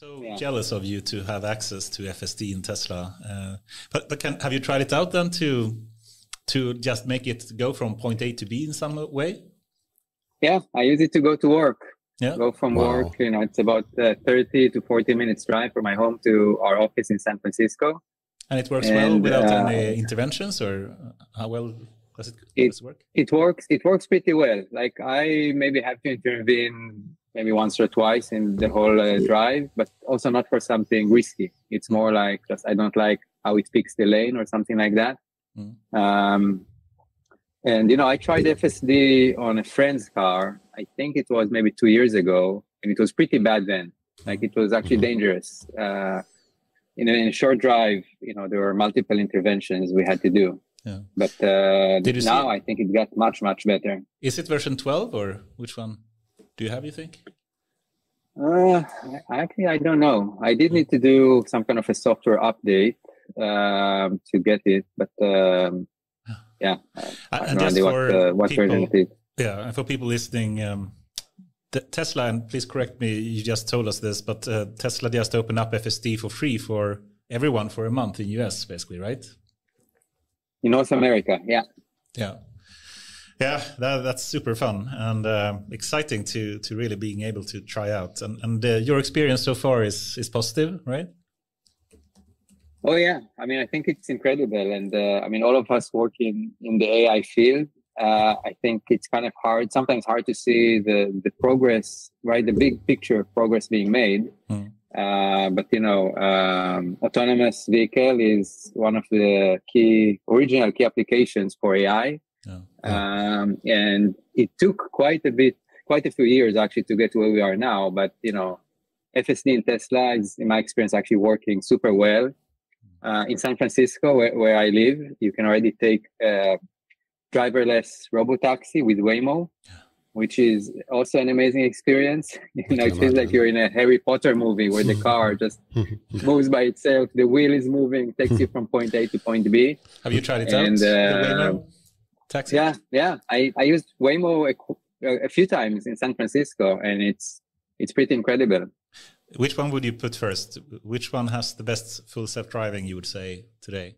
So jealous of you to have access to FSD in Tesla. But have you tried it out then to just make it go from point A to B in some way? Yeah, I use it to go to work. Yeah. Go from work, it's about 30 to 40 minutes drive from my home to our office in San Francisco. And it works well without any interventions, or how well does it work? It works pretty well. Like I maybe have to intervene maybe once or twice in the whole drive, but also not for something risky. It's more like just I don't like how it picks the lane or something like that. And I tried FSD on a friend's car. I think it was maybe 2 years ago, and it was pretty bad then. Like it was actually dangerous. In a short drive, there were multiple interventions we had to do. Yeah. But now I think it got much, much better. Is it version 12 or which one do you have, you think? Actually, I don't know. I did need to do some kind of a software update to get it, but yeah. And just for what version it is. Yeah, and for people listening, Tesla, and please correct me, you just told us this, but Tesla just opened up FSD for free for everyone for a month in US, basically, right? In North America, yeah. Yeah. Yeah, that's super fun and exciting to really being able to try out. And your experience so far is positive, right? Oh, yeah. I mean, I think it's incredible. And I mean, all of us working in the AI field, I think it's kind of sometimes hard to see the progress, right? The big picture of progress being made. But, autonomous vehicle is one of the original key applications for AI. And it took quite a few years actually to get to where we are now. But, FSD in Tesla is, in my experience, actually working super well. In San Francisco, where I live, you can already take driverless robotaxi with Waymo, which is also an amazing experience. It feels like you're in a Harry Potter movie where the car just moves by itself. The wheel is moving, takes you from point A to point B. Have you tried it out, the Waymo taxi? Yeah. I used Waymo a few times in San Francisco, and it's pretty incredible. Which one would you put first? Which one has the best full self-driving, you would say, today?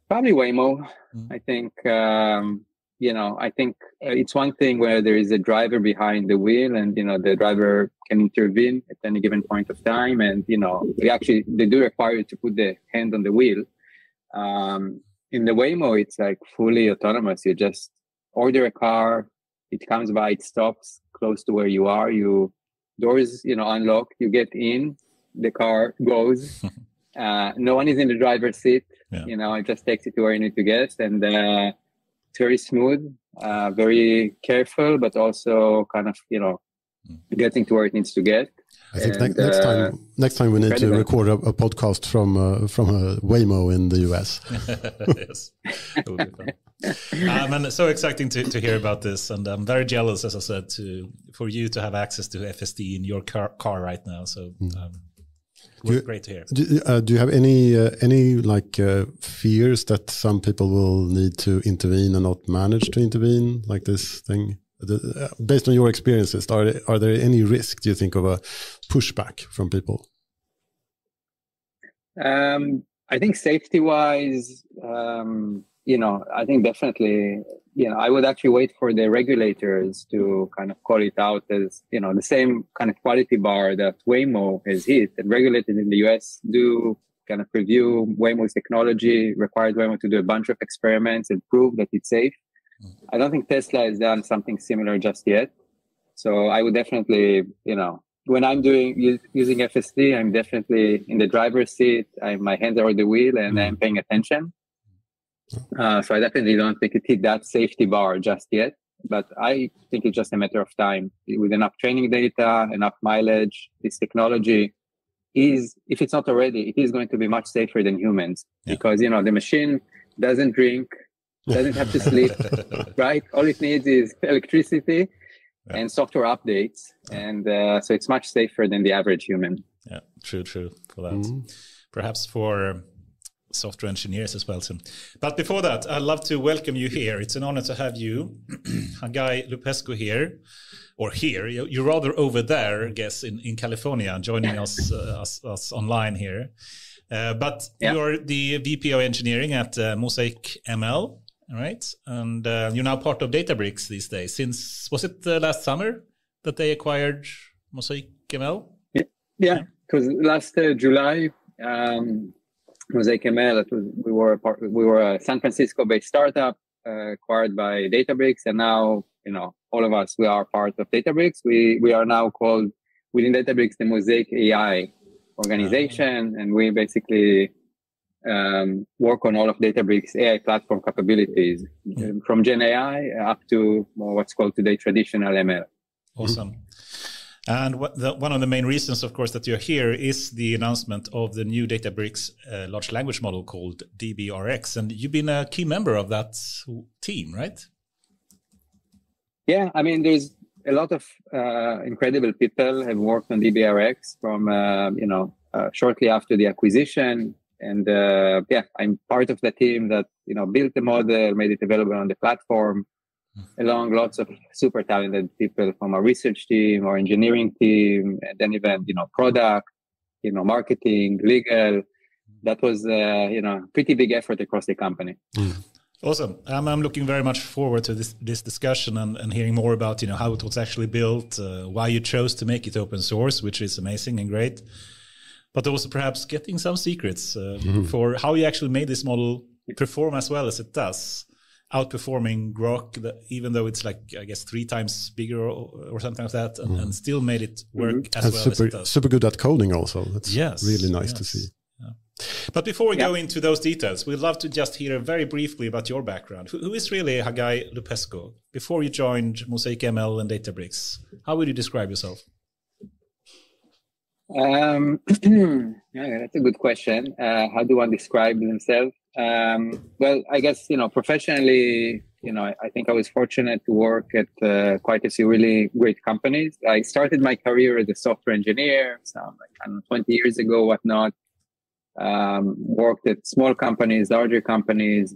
Probably Waymo. I think, I think it's one thing where there is a driver behind the wheel and, the driver can intervene at any given point of time. And, they do require you to put the hand on the wheel. In the Waymo, it's like fully autonomous. You just order a car, it comes by, it stops close to where you are. Doors, unlock, you get in, the car goes. No one is in the driver's seat. Yeah. It just takes you to where you need to get. And it's very smooth, very careful, but also kind of, getting to where it needs to get. I think next time we need to record a podcast from a Waymo in the US. Yes, it would be fun. And so exciting to hear about this, and I'm very jealous, as I said, for you to have access to FSD in your car right now. So great to hear. Do you have any fears that some people will need to intervene and not manage to intervene, like this thing? Based on your experiences, are there any risk, do you think, of a pushback from people? I think safety-wise, I think definitely, I would actually wait for the regulators to kind of call it out as, the same kind of quality bar that Waymo has hit. And regulators in the US do kind of review Waymo's technology, required Waymo to do a bunch of experiments and prove that it's safe. I don't think Tesla has done something similar just yet. So I would definitely, when I'm using FSD, I'm definitely in the driver's seat. My hands are on the wheel and I'm paying attention. So I definitely don't think it hit that safety bar just yet. But I think it's just a matter of time. With enough training data, enough mileage, this technology if it's not already, it is going to be much safer than humans. Because, the machine doesn't drink, doesn't have to sleep, right? All it needs is electricity and software updates. And so it's much safer than the average human. Yeah, true for that. Perhaps for software engineers as well soon. But before that, I'd love to welcome you here. It's an honor to have you, Hagay Lupesko, here. or here. You're rather over there, I guess, in California, joining us online here. But you're the VP of engineering at Mosaic ML, right? And you're now part of Databricks these days. Since, was it last summer that they acquired Mosaic ML? Yeah. It was last July. Mosaic ML. We were a San Francisco-based startup acquired by Databricks, and now all of us, we are part of Databricks. We are now called within Databricks the Mosaic AI organization, and we basically work on all of Databricks AI platform capabilities, from Gen AI up to more what's called today traditional ML. Awesome. And one of the main reasons, of course, that you're here is the announcement of the new Databricks large language model called DBRX. And you've been a key member of that team, right? Yeah, I mean, there's a lot of incredible people have worked on DBRX from, shortly after the acquisition. And I'm part of the team that, built the model, made it available on the platform, along lots of super talented people from our research team, our engineering team, and then even, product, marketing, legal. That was, pretty big effort across the company. Awesome. I'm looking very much forward to this discussion and hearing more about, how it was actually built, why you chose to make it open source, which is amazing and great. But also perhaps getting some secrets for how you actually made this model perform as well as it does, outperforming Grok, even though it's like, I guess, 3 times bigger or something like that, and still made it work as well as it does. Super good at coding also. That's really nice to see. Yeah. But before we go into those details, we'd love to just hear very briefly about your background. Who is really Hagay Lupesko? Before you joined Mosaic ML and Databricks, how would you describe yourself? That's a good question. How do one describe themselves? Well, I guess, professionally, I think I was fortunate to work at quite a few really great companies. I started my career as a software engineer, 20 years ago, whatnot. Worked at small companies, larger companies,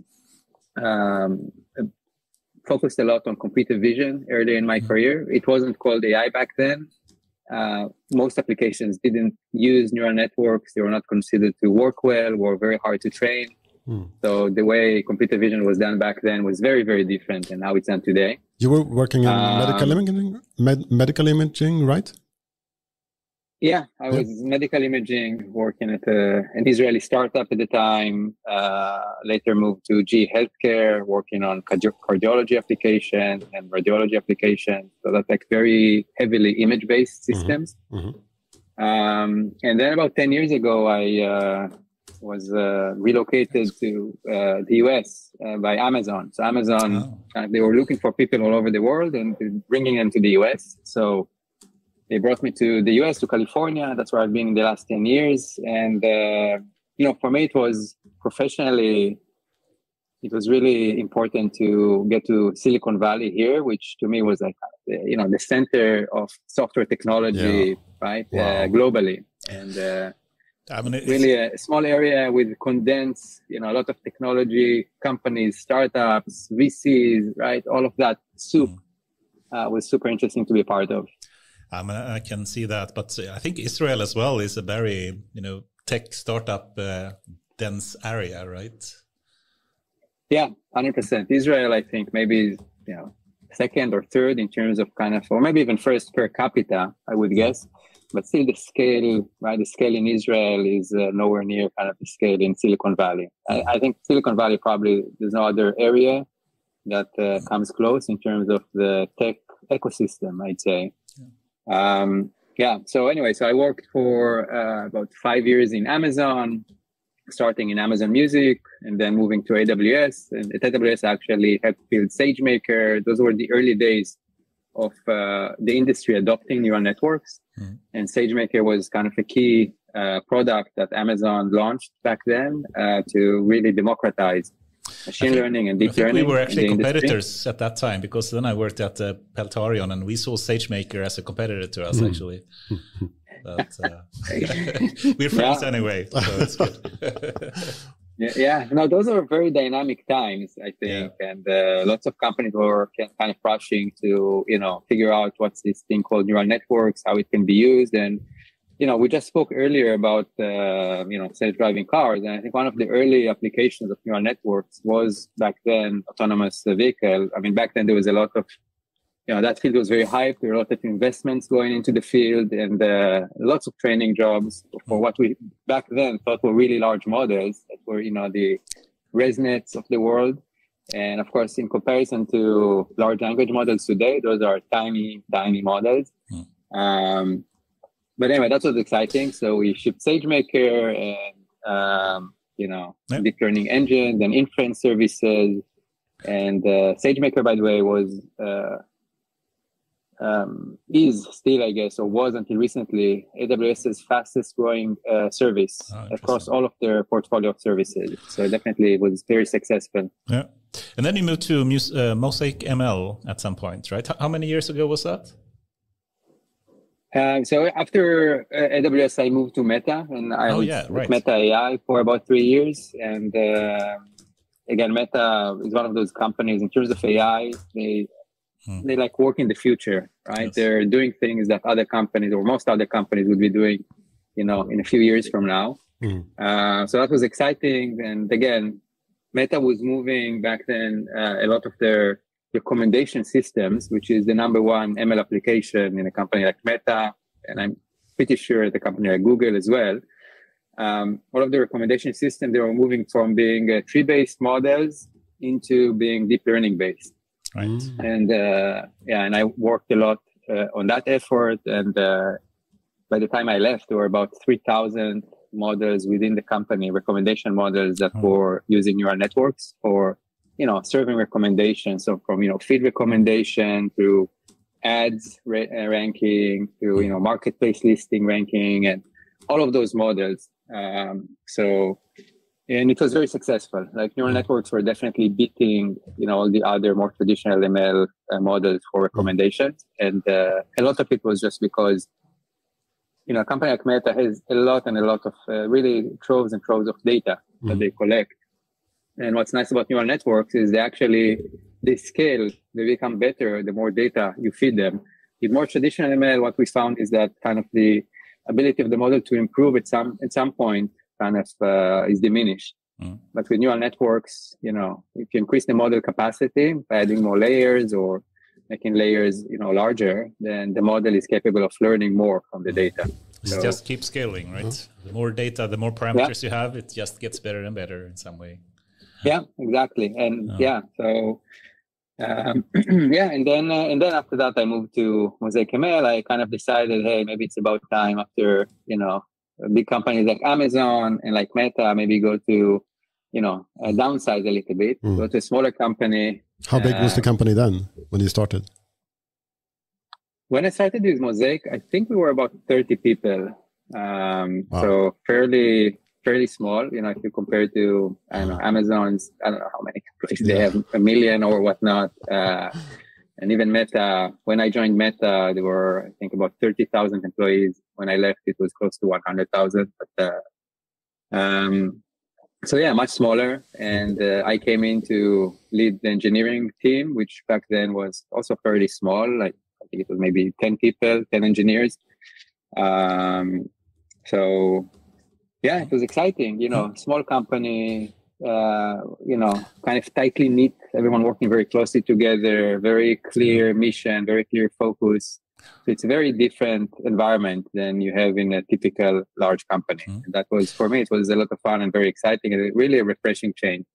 focused a lot on computer vision early in my career. It wasn't called AI back then. Most applications didn't use neural networks. They were not considered to work well, were very hard to train. So the way computer vision was done back then was very, very different than how it's done today. You were working in medical imaging, right? Yeah, I was medical imaging, working at an Israeli startup at the time. Later moved to GE Healthcare, working on cardiology application and radiology application. So that's like very heavily image-based systems. And then about 10 years ago, I was relocated to the US by Amazon. So Amazon, they were looking for people all over the world and bringing them to the US. So they brought me to the US, to California. That's where I've been in the last 10 years. And, for me, it was professionally, it was really important to get to Silicon Valley here, which to me was like, the center of software technology, right? Globally. And really a small area with condensed, a lot of technology companies, startups, VCs, right? All of that soup was super interesting to be a part of. I can see that, but I think Israel as well is a very, tech startup dense area, right? Yeah, 100%. Israel, I think maybe, second or third in terms of or maybe even first per capita, I would guess. But still the scale, right? The scale in Israel is nowhere near kind of the scale in Silicon Valley. I think Silicon Valley probably, there's no other area that comes close in terms of the tech ecosystem, I'd say. So anyway, so I worked for about 5 years in Amazon, starting in Amazon Music and then moving to AWS. And at AWS, I actually helped build SageMaker. Those were the early days of the industry adopting neural networks. And SageMaker was kind of a key product that Amazon launched back then to really democratize machine learning and deep learning. We were actually competitors at that time, because then I worked at Peltarion and we saw SageMaker as a competitor to us, actually. But we're friends anyway, so it's good. Yeah. No, those are very dynamic times, I think. Yeah. And lots of companies were kind of rushing to, figure out what's this thing called neural networks, how it can be used. And, we just spoke earlier about, self-driving cars. And I think one of the early applications of neural networks was back then autonomous vehicle. I mean, back then there was a lot of, that field was very hyped. There were a lot of investments going into the field and lots of training jobs for what we back then thought were really large models that were, the ResNets of the world. And of course, in comparison to large language models today, those are tiny, tiny models. But anyway, that was exciting. So we shipped SageMaker and, deep learning engines and inference services. And SageMaker, by the way, is still, I guess, or was until recently, AWS's fastest growing service across all of their portfolio of services. So definitely it was very successful. Yeah. And then you moved to Mosaic ML at some point, right? How many years ago was that? So after AWS, I moved to Meta, and I was with Meta AI for about 3 years. And again, Meta is one of those companies in terms of AI. They like work in the future, right? Yes. They're doing things that other companies or most other companies would be doing, in a few years from now. So that was exciting. And again, Meta was moving back then a lot of their recommendation systems, which is the number one ML application in a company like Meta. And I'm pretty sure the company like Google as well. All of the recommendation systems, they were moving from being tree-based models into being deep learning based. Right. And and I worked a lot on that effort. And by the time I left, there were about 3,000 models within the company, recommendation models that were using neural networks for, serving recommendations. So from, feed recommendation to ads ranking to, marketplace listing ranking and all of those models. And it was very successful. Like neural networks were definitely beating, all the other more traditional ML models for recommendations. And a lot of it was just because, a company like Meta has a lot of really troves and troves of data that they collect. And what's nice about neural networks is they scale, they become better the more data you feed them. With more traditional ML, what we found is that kind of the ability of the model to improve at some point kind of is diminished. But with neural networks, if you increase the model capacity by adding more layers or making layers, larger, then the model is capable of learning more from the data. It just keeps scaling, right? The more data, the more parameters you have, it just gets better and better in some way. Yeah, exactly. And so and then after that, I moved to Mosaic ML. I kind of decided, hey, maybe it's about time after, big companies like Amazon and like Meta, maybe go to, downsize a little bit, go to a smaller company. How big was the company then when you started? When I started with Mosaic, I think we were about 30 people. So fairly small, if you compare to, Amazon's, I don't know how many employees they have, 1 million or whatnot. And even Meta, when I joined Meta, there were, I think, about 30,000 employees. When I left, it was close to 100,000. But much smaller. And I came in to lead the engineering team, which back then was also fairly small. Like, I think it was maybe 10 people, 10 engineers. It was exciting, small company, kind of tightly knit, everyone working very closely together, very clear mission, very clear focus. So it's a very different environment than you have in a typical large company. And that was, for me, it was a lot of fun and very exciting and really a refreshing change.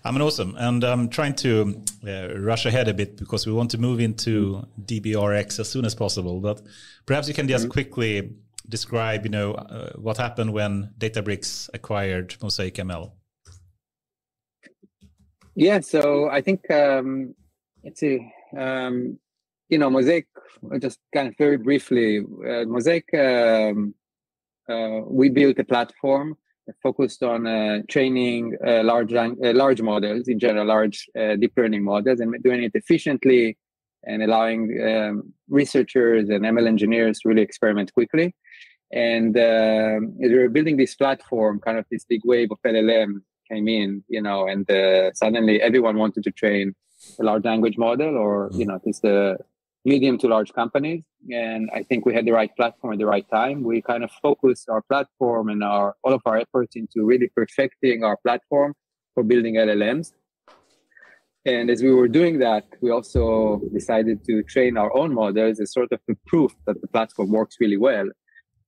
Awesome. And I'm trying to rush ahead a bit because we want to move into DBRX as soon as possible. But perhaps you can just quickly describe, what happened when Databricks acquired Mosaic ML. Yeah, so I think Mosaic, just kind of very briefly, Mosaic, we built a platform that focused on training large models, in general, large deep learning models, and doing it efficiently and allowing researchers and ML engineers to really experiment quickly. And as we were building this platform, kind of this big wave of LLM came in, and suddenly everyone wanted to train a large language model, or, at least the medium to large companies. And I think we had the right platform at the right time. We kind of focused our platform and all of our efforts into really perfecting our platform for building LLMs. And as we were doing that, we also decided to train our own models as sort of a proof that the platform works really well.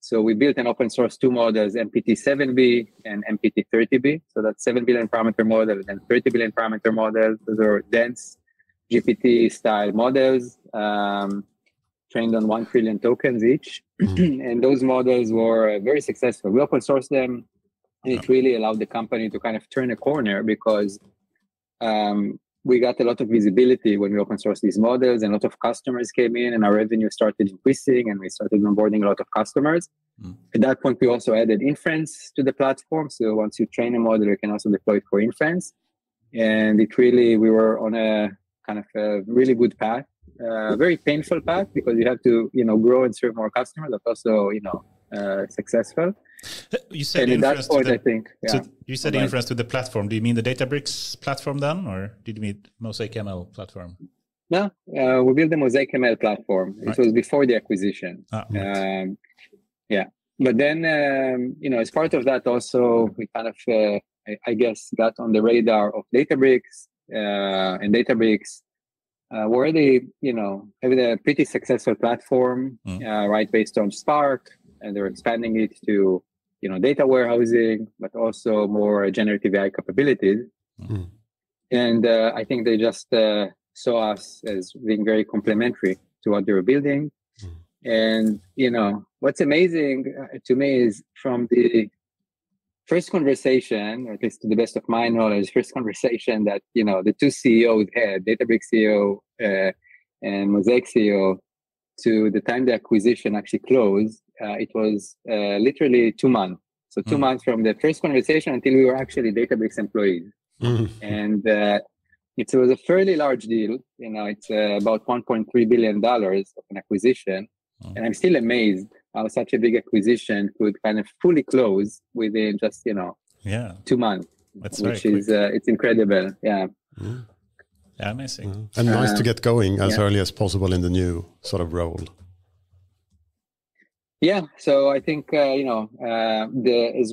So we built an open source 2 models, MPT-7B and MPT-30B. So that's 7 billion parameter model and 30 billion parameter models. Those are dense GPT style models, trained on 1 trillion tokens each. And those models were very successful. We open sourced them, and it really allowed the company to kind of turn a corner, because we got a lot of visibility when we open sourced these models, and a lot of customers came in, and our revenue started increasing, and we started onboarding a lot of customers. At that point, we also added inference to the platform. So once you train a model, you can also deploy it for inference. And we were on a kind of a really good path, very painful path, because you have to, grow and serve more customers, but also, successful. You said and at that point, I think. So you said inference to the platform. Do you mean the Databricks platform then, or did you mean Mosaic ML platform? No, we built the Mosaic ML platform. It was before the acquisition. But then, as part of that also, we kind of, I guess, got on the radar of Databricks, and Databricks were already, having a pretty successful platform, right, based on Spark, and they're expanding it to, data warehousing, but also more generative AI capabilities. And I think they just saw us as being very complementary to what they were building. And, what's amazing to me is from the first conversation, or at least to the best of my knowledge, first conversation that, the 2 CEOs had, Databricks CEO and Mosaic CEO, to the time the acquisition actually closed, it was literally 2 months. So 2 months from the first conversation until we were actually Databricks employees. And it was a fairly large deal. It's about $1.3 billion of an acquisition. And I'm still amazed how such a big acquisition could kind of fully close within just, 2 months. That's which is, it's incredible. Yeah. Yeah, amazing. And nice to get going as early as possible in the new sort of role. Yeah, so I think, as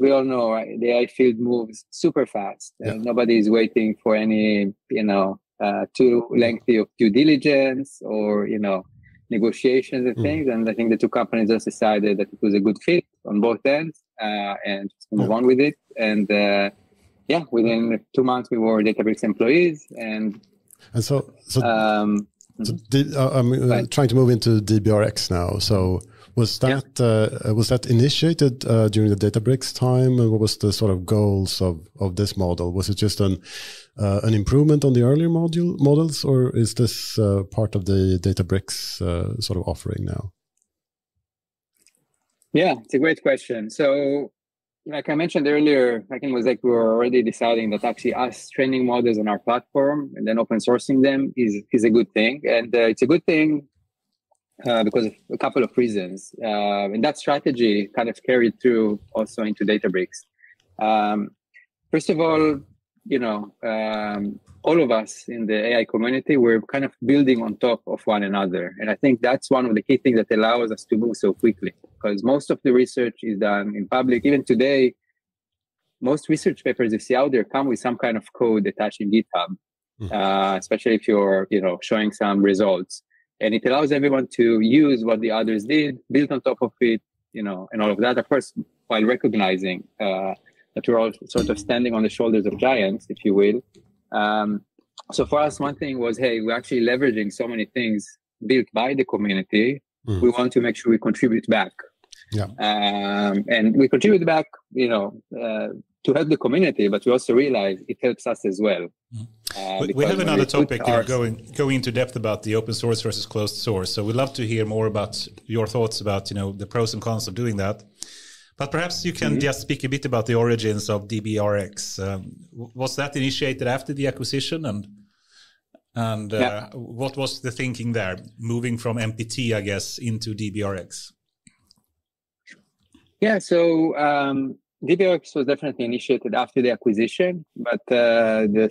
we all know, right, the AI field moves super fast. Nobody is waiting for any, too lengthy of due diligence or, negotiations and things. And I think the 2 companies just decided that it was a good fit on both ends, and just move on with it. And within 2 months, we were Databricks employees. And so I'm trying to move into DBRX now. So was that initiated during the Databricks time, and what was the sort of goals of this model? Was it just an improvement on the earlier models, or is this part of the Databricks sort of offering now? Yeah, it's a great question. So, like I mentioned earlier, like in Mosaic, we were already deciding that actually us training models on our platform and then open sourcing them is a good thing. And it's a good thing because of a couple of reasons. And that strategy kind of carried through also into Databricks. First of all, all of us in the AI community, we're kind of building on top of one another. And I think that's one of the key things that allows us to move so quickly, because most of the research is done in public. Even today, most research papers you see out there come with some kind of code attached in GitHub, especially if you're, showing some results. And it allows everyone to use what the others did, build on top of it, and all of that, of course, while recognizing that we're all sort of standing on the shoulders of giants, if you will. So for us, one thing was, hey, we're actually leveraging so many things built by the community. We want to make sure we contribute back. And we contribute back, to help the community, but we also realize it helps us as well. We have another topic here going into depth about the open source versus closed source. So we'd love to hear more about your thoughts about, the pros and cons of doing that. But perhaps you can just speak a bit about the origins of DBRX. Was that initiated after the acquisition? And what was the thinking there, moving from MPT, I guess, into DBRX? Yeah, so DBRX was definitely initiated after the acquisition, but the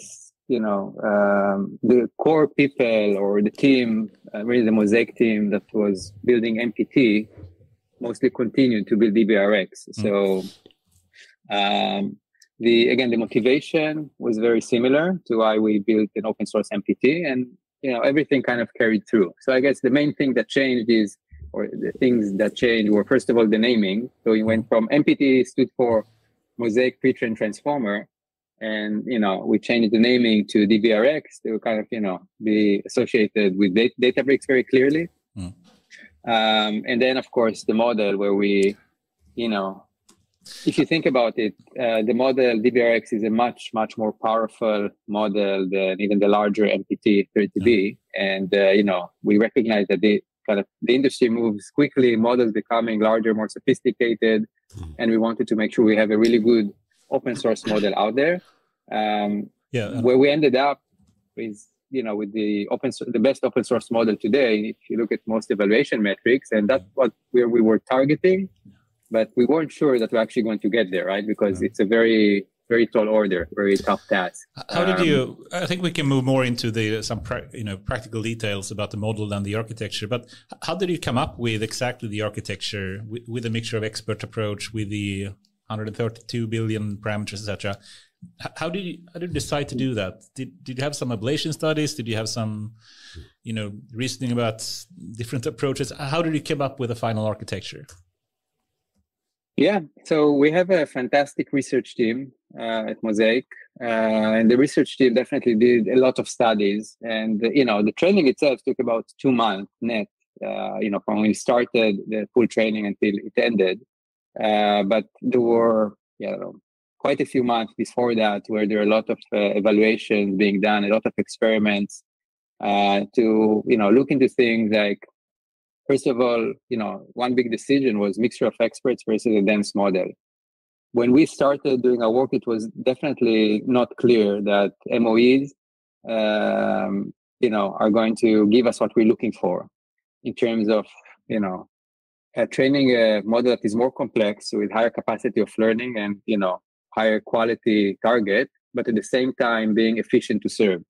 core people or the team, really the Mosaic team that was building MPT, mostly continued to build DBRX. So the motivation was very similar to why we built an open source MPT, and everything kind of carried through. So I guess the main thing that changed the things that changed were, first of all, the naming. So we went from MPT stood for Mosaic Pre-trained Transformer, and we changed the naming to DBRX to kind of be associated with Databricks very clearly. And then of course the model where we, if you think about it, the model DBRX is a much more powerful model than even the larger MPT 30B, and we recognize that the industry moves quickly, models becoming larger, more sophisticated, and we wanted to make sure we have a really good open source model out there. Where we ended up is, with the best open source model today, if you look at most evaluation metrics, and that's what we were targeting, but we weren't sure that we're actually going to get there, right? Because it's a very, very tall order, very tough task. How did you? I think we can move more into some practical details about the model and the architecture. But how did you come up with exactly the architecture with a mixture of expert approach, with the 132 billion parameters, etc.? How did you decide to do that? Did you have some ablation studies? Did you have some, reasoning about different approaches? How did you come up with a final architecture? Yeah, so we have a fantastic research team at Mosaic, and the research team definitely did a lot of studies. And the training itself took about 2 months net, from when we started the full training until it ended. But there were quite a few months before that where there are a lot of evaluations being done, a lot of experiments to look into things like, first of all, one big decision was mixture of experts versus a dense model. When we started doing our work, it was definitely not clear that MOEs, are going to give us what we're looking for in terms of, training a model that is more complex with higher capacity of learning and, higher quality target, but at the same time being efficient to serve.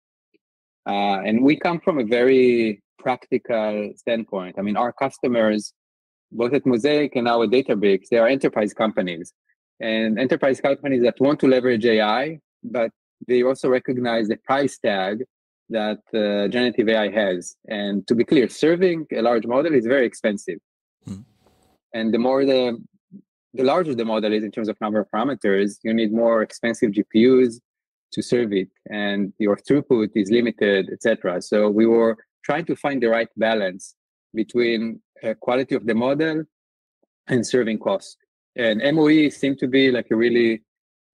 And we come from a very practical standpoint. I mean, our customers, both at Mosaic and now at Databricks, they are enterprise companies. And enterprise companies that want to leverage AI, but they also recognize the price tag that generative AI has. And to be clear, serving a large model is very expensive. And the larger the model is in terms of number of parameters, you need more expensive GPUs to serve it, and your throughput is limited, etc. So we were trying to find the right balance between quality of the model and serving cost. And MOE seemed to be like a really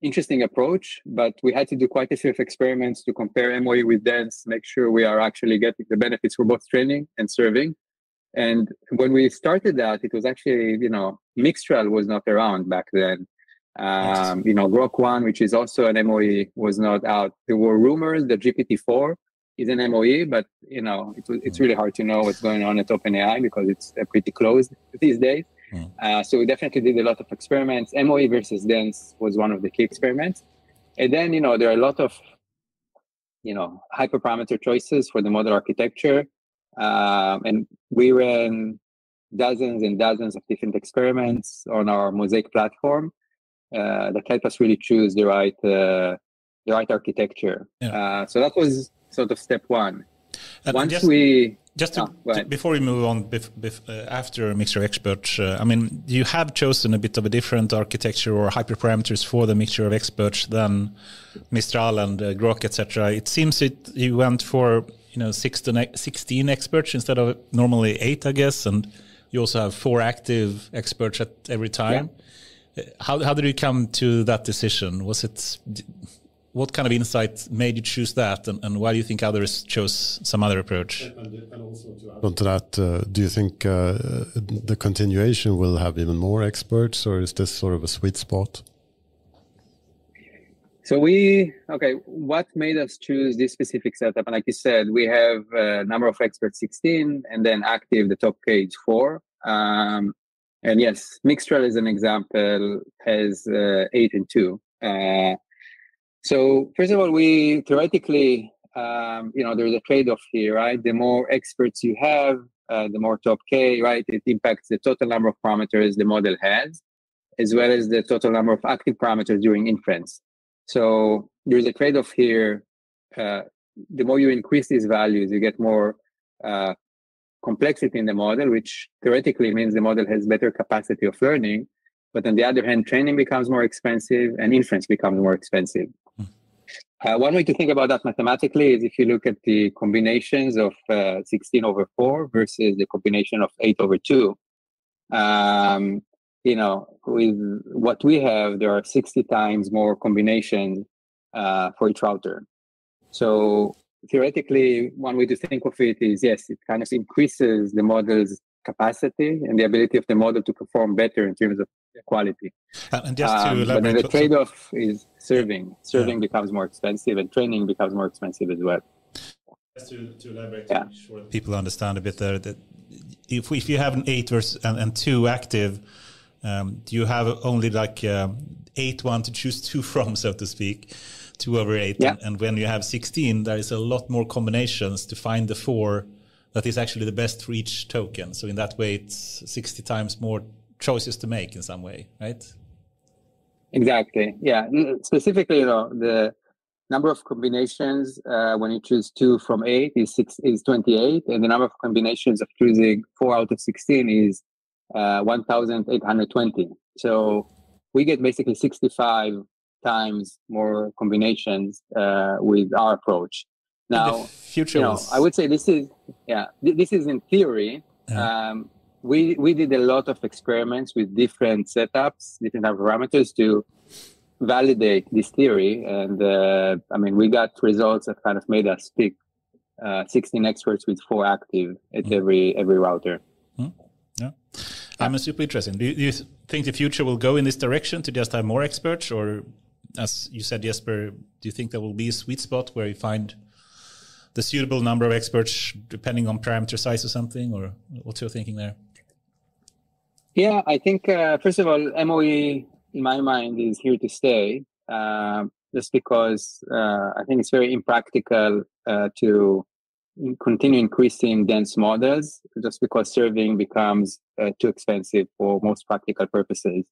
interesting approach, but we had to do quite a few experiments to compare MOE with dense, make sure we are actually getting the benefits for both training and serving. And when we started that, it was actually, Mixtral was not around back then. Grok 1, which is also an MOE, was not out. There were rumors that GPT-4 is an MOE, but, it's really hard to know what's going on at OpenAI because it's pretty closed these days. So we definitely did a lot of experiments. MOE versus dense was one of the key experiments. And then, there are a lot of, hyperparameter choices for the model architecture. And we ran dozens and dozens of different experiments on our Mosaic platform that helped us really choose the right architecture. So that was sort of step one. And before we move on, after mixture of experts, you have chosen a bit of a different architecture or hyperparameters for the mixture of experts than Mistral and Grok, etc. It seems you went for 16 experts instead of normally 8, I guess, and you also have 4 active experts at every time. Yeah. How did you come to that decision? What kind of insight made you choose that, and why do you think others chose some other approach? And also to add on to that, do you think the continuation will have even more experts, or is this sort of a sweet spot? So what made us choose this specific setup? And like you said, we have a number of experts, 16, and then active, the top page 4. And yes, Mixtral as an example has 8 and 2. So first of all, we theoretically, there's a trade-off here, right? The more experts you have, the more top K, right? It impacts the total number of parameters the model has, as well as the total number of active parameters during inference. So there's a trade-off here. The more you increase these values, you get more complexity in the model, which theoretically means the model has better capacity of learning. But on the other hand, training becomes more expensive and inference becomes more expensive. One way to think about that mathematically is if you look at the combinations of 16 over 4 versus the combination of 8 over 2. With what we have, there are 60 times more combinations for each router. So theoretically, one way to think of it is, yes, it kind of increases the model's capacity and the ability of the model to perform better in terms of quality. And just to elaborate, but then the trade-off is serving. Serving becomes more expensive, and training becomes more expensive as well. Just to elaborate, to make sure that people understand a bit there, that if you have an 8 versus and 2 active, do you have only like 8 one to choose 2 from, so to speak, 2 over 8? Yeah. And when you have 16, there is a lot more combinations to find the 4 that is actually the best for each token. So in that way, it's 60 times more choices to make in some way, right? Exactly. Yeah. Specifically, the number of combinations when you choose 2 from 8 is 28, and the number of combinations of choosing 4 out of 16 is 1,820. So we get basically 65 times more combinations with our approach. Now, I would say this is in theory. Yeah. We did a lot of experiments with different setups, different parameters to validate this theory. And we got results that kind of made us pick 16 experts with 4 active at every router. Yeah. I'm super interested. Do you think the future will go in this direction to just have more experts? Or, as you said, Jesper, do you think there will be a sweet spot where you find the suitable number of experts depending on parameter size or something? Or what's your thinking there? Yeah, I think, first of all, MOE, in my mind, is here to stay, just because I think it's very impractical to continue increasing dense models, just because serving becomes too expensive for most practical purposes.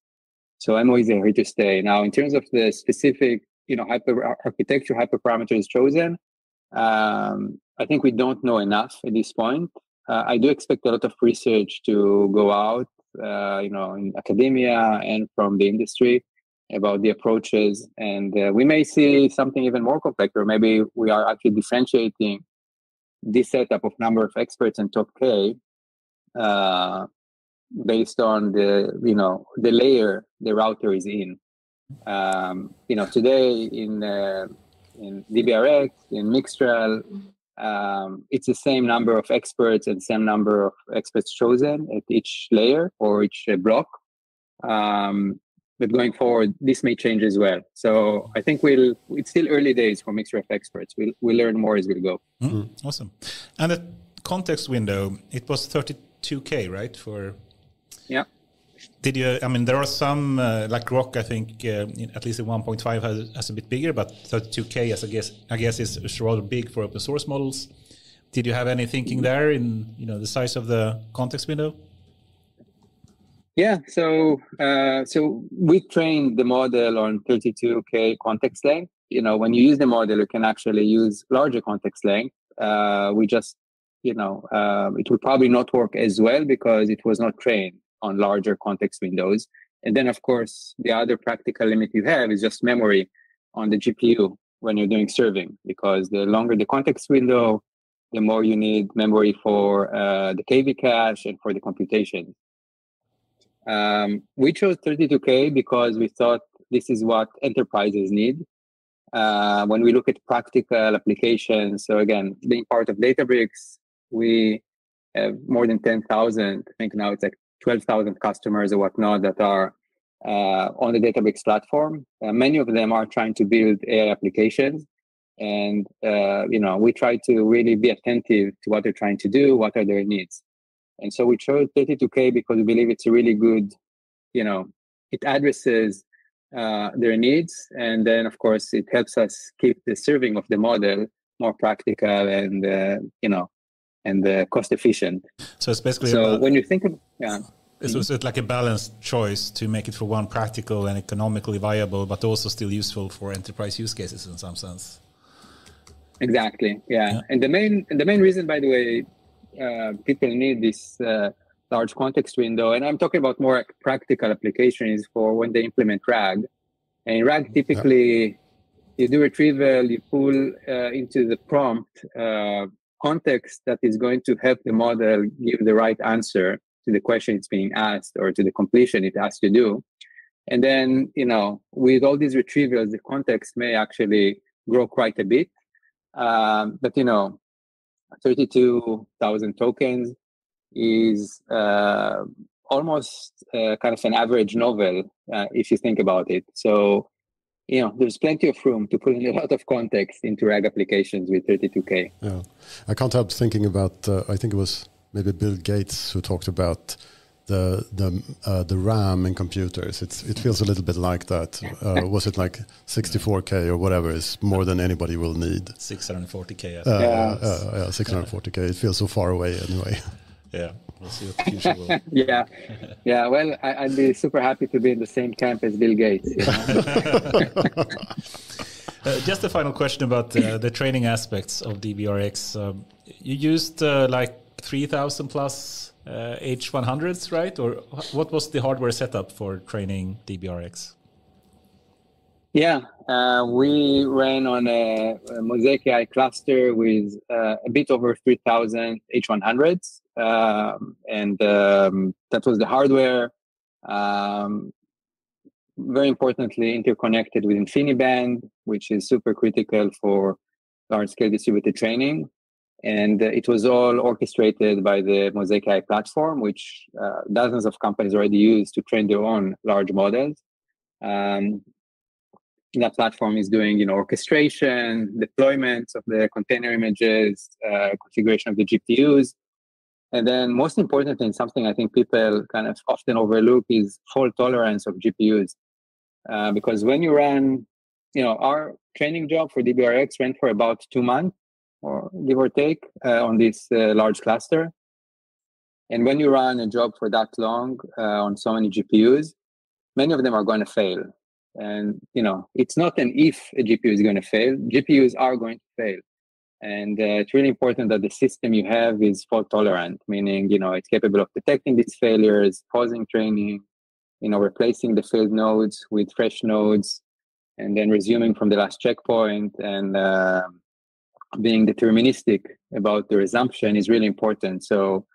So MOE is here to stay. Now, in terms of the specific, hyperparameters chosen, I think we don't know enough at this point. I do expect a lot of research to go out, in academia and from the industry about the approaches. And we may see something even more complex, or maybe we are actually differentiating this setup of number of experts and top K based on the layer the router is in. Today in DBRX, in Mixtral, it's the same number of experts and same number of experts chosen at each layer or each block. But going forward, this may change as well. So I think it's still early days for Mixture of experts. We'll learn more as we go. Mm-hmm. Awesome. And the context window, it was 32K, right? Yeah. Did you, there are some, like Rock, I think, at least in 1.5 has a bit bigger, but 32K, I guess is rather big for open source models. Did you have any thinking there in, the size of the context window? Yeah, so we trained the model on 32K context length. When you use the model, you can actually use larger context length. We just, it would probably not work as well because it was not trained on larger context windows. And then, of course, the other practical limit you have is just memory on the GPU when you're doing serving, because the longer the context window, the more you need memory for the KV cache and for the computation. We chose 32K because we thought this is what enterprises need. When we look at practical applications, so again, being part of Databricks, we have more than 10,000, I think now it's like 12,000 customers or whatnot that are on the Databricks platform. Many of them are trying to build AI applications. And, we try to really be attentive to what they're trying to do, what are their needs. And so we chose 32K because we believe it's a really good, it addresses their needs. And then, of course, it helps us keep the serving of the model more practical and, and cost efficient. So it's basically when you think of, it's like a balanced choice to make it for one practical and economically viable, but also still useful for enterprise use cases in some sense. Exactly. Yeah. And the main reason, by the way, people need this large context window, and I'm talking about more practical applications for when they implement RAG. And in RAG, typically, you do retrieval, you pull into the prompt context that is going to help the model give the right answer to the question it's being asked or to the completion it has to do. And then, with all these retrievals, the context may actually grow quite a bit. But 32,000 tokens is almost kind of an average novel if you think about it. So, there's plenty of room to put in a lot of context into RAG applications with 32K. Yeah, I can't help thinking about. I think it was maybe Bill Gates who talked about the RAM in computers. It feels a little bit like that. Was it like 64K or whatever is more than anybody will need? 640K. 640K. It feels so far away anyway. Yeah, we'll see what the future will. Yeah. Well, I'd be super happy to be in the same camp as Bill Gates. Just a final question about the training aspects of DBRX. You used like 3,000 plus H100s, right? Or what was the hardware setup for training DBRX? Yeah, we ran on a Mosaic AI cluster with a bit over 3,000 H100s. And that was the hardware. Very importantly, interconnected with InfiniBand, which is super critical for large-scale distributed training. And it was all orchestrated by the Mosaic AI platform, which dozens of companies already use to train their own large models. That platform is doing, orchestration, deployments of the container images, configuration of the GPUs. And then most importantly, and something I think people kind of often overlook is fault tolerance of GPUs. Because when you run, our training job for DBRX ran for about 2 months, or give or take, on this large cluster. And when you run a job for that long on so many GPUs, many of them are going to fail. And, it's not an if a GPU is going to fail. GPUs are going to fail. And it's really important that the system you have is fault tolerant, meaning, it's capable of detecting these failures, pausing training, replacing the failed nodes with fresh nodes, and then resuming from the last checkpoint, and being deterministic about the resumption is really important. So,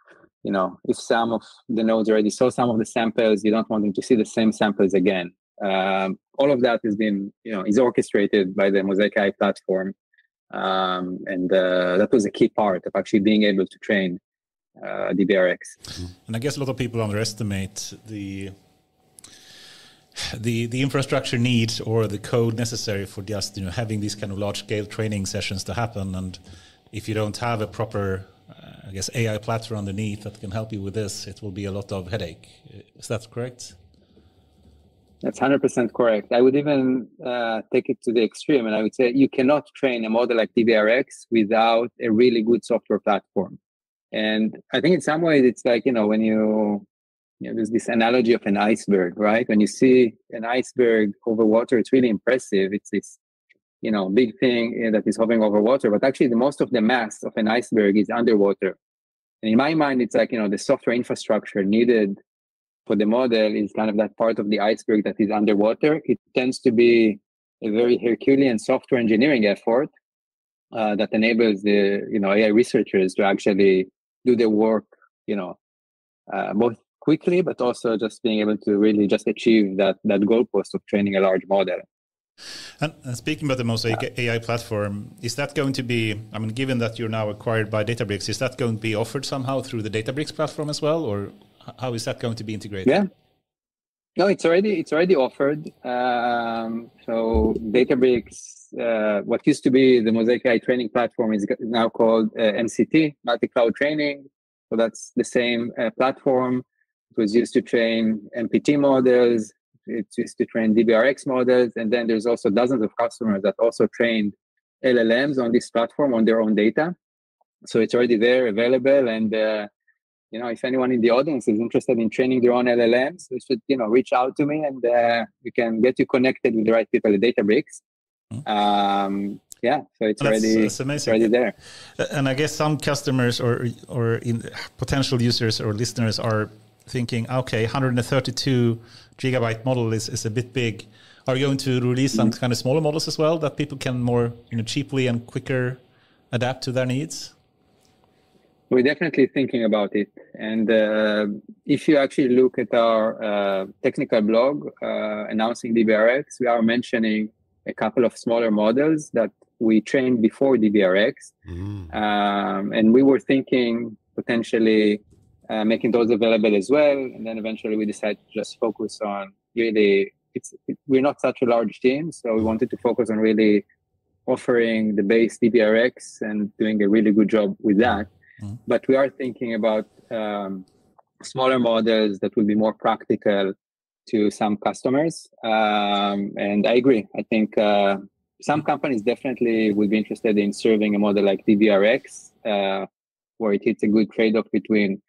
if some of the nodes already saw some of the samples, you don't want them to see the same samples again. All of that has been, is orchestrated by the Mosaic AI platform. And that was a key part of actually being able to train DBRX. And I guess a lot of people underestimate the infrastructure needs or the code necessary for just having these kind of large scale training sessions to happen. And if you don't have a proper AI platform underneath that can help you with this, it will be a lot of headache. Is that correct? That's 100% correct. I would even take it to the extreme, and I would say you cannot train a model like DBRX without a really good software platform. And I think in some ways it's like, when there's this analogy of an iceberg, right? When you see an iceberg over water, it's really impressive. It's this, big thing that is hovering over water, but actually the most of the mass of an iceberg is underwater. And in my mind, it's like, the software infrastructure needed for the model is kind of that part of the iceberg that is underwater. It tends to be a very Herculean software engineering effort that enables the, AI researchers to actually do their work, both quickly, but also just being able to really just achieve that goalpost of training a large model. And speaking about the Mosaic AI platform, is that going to be, given that you're now acquired by Databricks, is that going to be offered somehow through the Databricks platform as well, or how is that going to be integrated? Yeah. No, it's already offered. So Databricks, what used to be the Mosaic AI training platform is now called MCT, Multi-Cloud Training. So that's the same platform. It was used to train MPT models. It's used to train DBRX models. And then there's also dozens of customers that also trained LLMs on this platform on their own data. So it's already there, available. And, if anyone in the audience is interested in training their own LLMs, they should, reach out to me, and we can get you connected with the right people at Databricks. So it's already there. And I guess some customers or potential users or listeners are thinking, okay, 132 gigabyte model is a bit big. Are you going to release some kind of smaller models as well that people can more cheaply and quicker adapt to their needs? We're definitely thinking about it. And if you actually look at our technical blog announcing DBRX, we are mentioning a couple of smaller models that we trained before DBRX. And we were thinking potentially making those available as well. And then eventually we decided to just focus on really, we're not such a large team. So we wanted to focus on really offering the base DBRX and doing a really good job with that. But we are thinking about smaller models that will be more practical to some customers. And I agree. I think some companies definitely would be interested in serving a model like DBRX, where it hits a good trade-off between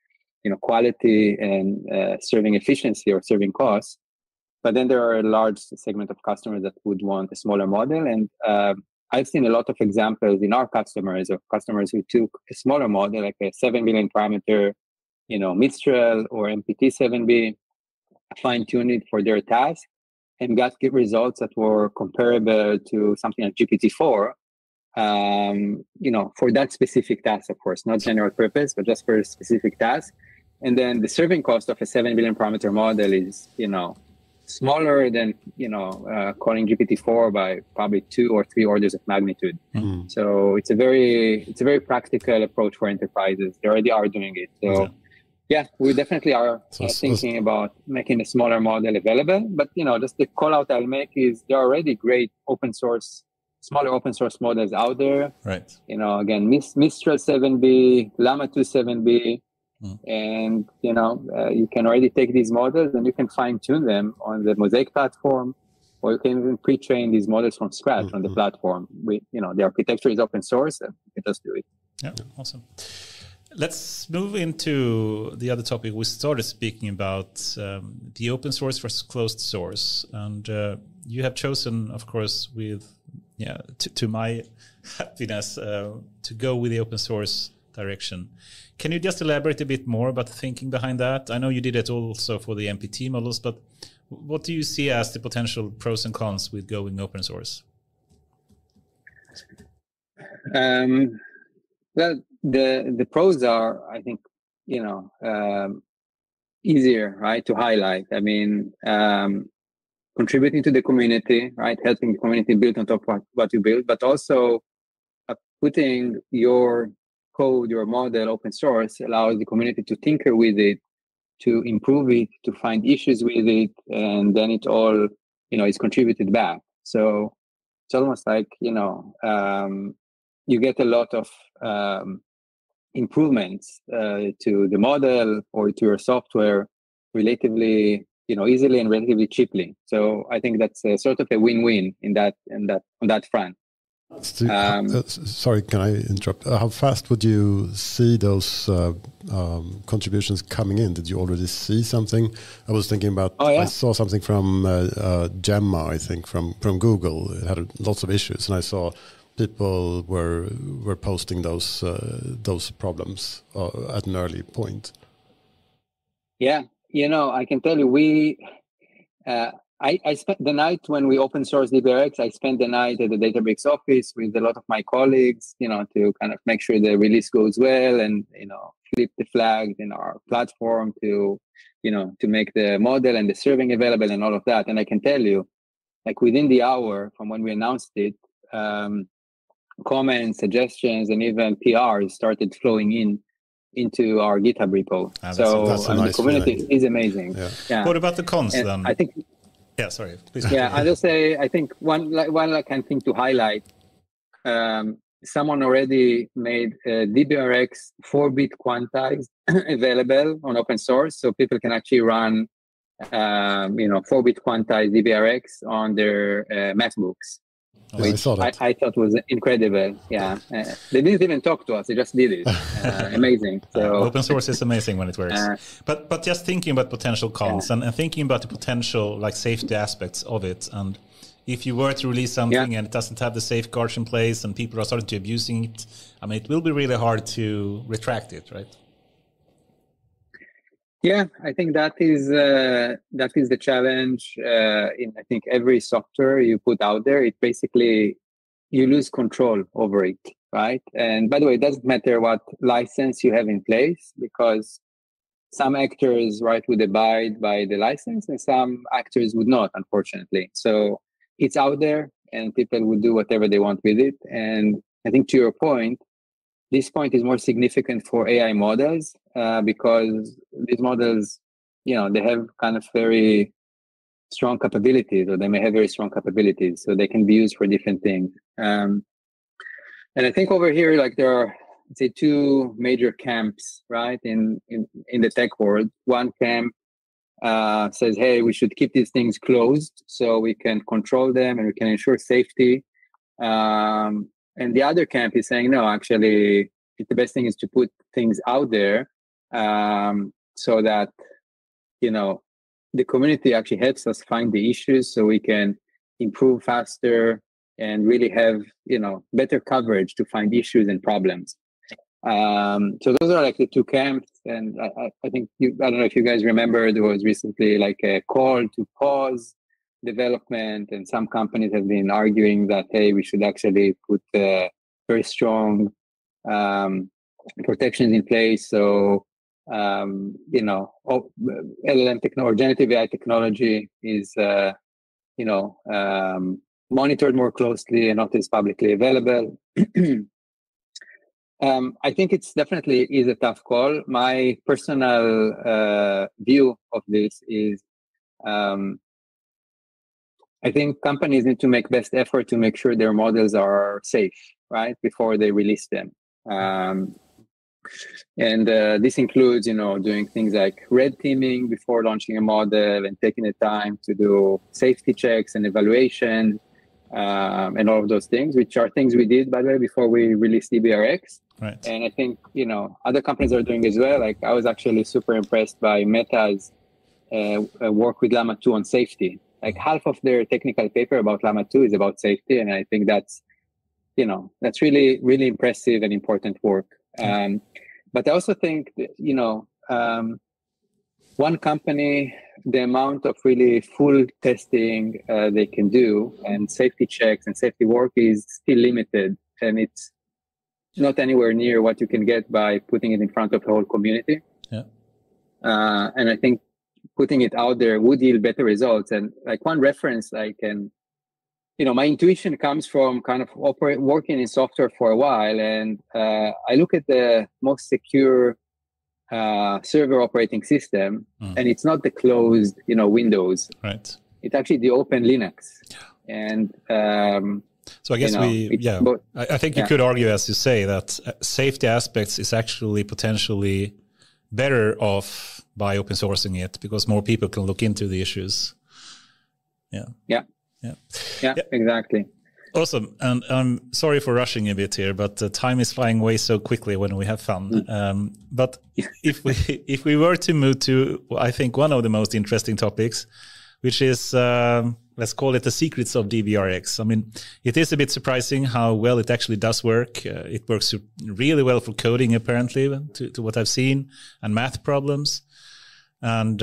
quality and serving efficiency or serving costs. But then there are a large segment of customers that would want a smaller model. And I've seen a lot of examples in our customers of customers who took a smaller model, like a 7 billion parameter, Mistral or MPT-7B, fine-tuned it for their task, and got good results that were comparable to something like GPT-4, for that specific task, of course, not general purpose, but just for a specific task. And then the serving cost of a 7 billion parameter model is, smaller than, calling GPT-4 by probably 2 or 3 orders of magnitude. So it's a very practical approach for enterprises. They already are doing it. So yeah, we definitely are thinking about making a smaller model available. But, just the call out I'll make is there are already great smaller open source models out there. Right. Again, Mistral 7B, Llama 2 7B. And, you can already take these models and you can fine tune them on the Mosaic platform, or you can even pre-train these models from scratch on the platform. The architecture is open source, and you can just do it. Yeah, awesome. Let's move into the other topic. We started speaking about the open source versus closed source. And you have chosen, of course, to my happiness, to go with the open source direction. Can you just elaborate a bit more about the thinking behind that? I know you did it also for the MPT models, but what do you see as the potential pros and cons with going open source? Well, the pros are, I think, easier, right, to highlight. I mean, contributing to the community, right, helping the community build on top of what you build, but also putting your code, your model open source allows the community to tinker with it, to improve it, to find issues with it, and then it all, is contributed back. So it's almost like, you get a lot of improvements to the model or to your software relatively, easily and relatively cheaply. So I think that's a sort of a win-win on that front. Sorry, can I interrupt? How fast would you see those contributions coming in? Did you already see something? I was thinking about. I saw something from Gemma, I think, from Google. It had lots of issues, and I saw people were posting those problems at an early point. Yeah, I can tell you I spent the night when we open source DBRX, I spent the night at the Databricks office with a lot of my colleagues, to kind of make sure the release goes well and, flip the flags in our platform to make the model and the serving available and all of that. And I can tell you, like within the hour from when we announced it, comments, suggestions, and even PRs started flowing into our GitHub repo. That's the community is amazing. Yeah. What about the cons then? I think. Yeah, sorry. Please. Yeah, I'll just say, I think one thing to highlight, someone already made DBRX 4-bit quantized available on open source, so people can actually run 4-bit quantized DBRX on their MacBooks. Yeah, I saw that. I thought was incredible. Yeah, they didn't even talk to us; they just did it. Amazing. So open source is amazing when it works. But just thinking about potential cons and thinking about the potential like safety aspects of it, and if you were to release something and it doesn't have the safeguards in place, and people are starting to abusing it, I mean, it will be really hard to retract it, right? Yeah, I think that is the challenge in I think every software you put out there. It basically you lose control over it, right? And by the way, it doesn't matter what license you have in place, because some actors, right, would abide by the license, and some actors would not, unfortunately. So it's out there, and people would do whatever they want with it. And I think to your point, this point is more significant for AI models because these models, they have kind of very strong capabilities, or they may have very strong capabilities, so they can be used for different things. And I think over here, like there are, let's say, two major camps, right, in the tech world. One camp says, hey, we should keep these things closed so we can control them and we can ensure safety. And the other camp is saying, no, actually, the best thing is to put things out there so that, the community actually helps us find the issues so we can improve faster and really have, better coverage to find issues and problems. So those are like the two camps. And I think, I don't know if you guys remember, there was recently like a call to pause development, and some companies have been arguing that, hey, we should actually put very strong protections in place. So, LLM technology or generative AI technology is, monitored more closely and not as publicly available. I think it's definitely is a tough call. My personal view of this is, I think companies need to make best effort to make sure their models are safe, right, before they release them. And this includes, doing things like red teaming before launching a model and taking the time to do safety checks and evaluation and all of those things, which are things we did, by the way, before we released DBRX. Right. And I think, other companies are doing as well. Like I was actually super impressed by Meta's work with Llama 2 on safety. Like half of their technical paper about Llama 2 is about safety. And I think that's really, really impressive and important work. But I also think that, one company, the amount of really full testing they can do and safety checks and safety work is still limited. And it's not anywhere near what you can get by putting it in front of the whole community. Yeah. And I think putting it out there would yield better results. And like one reference I can, my intuition comes from kind of working in software for a while. And I look at the most secure server operating system, and it's not the closed, Windows. Right. It's actually the open Linux. And so I guess I think you could argue, as you say, that safety aspects is actually potentially better off by open sourcing it because more people can look into the issues. Yeah, exactly. Awesome. And I'm sorry for rushing a bit here, but time is flying away so quickly when we have fun. But if we were to move to, I think, one of the most interesting topics, which is, let's call it the secrets of DBRX. I mean, it is a bit surprising how well it actually does work. It works really well for coding, apparently, to what I've seen, and math problems. And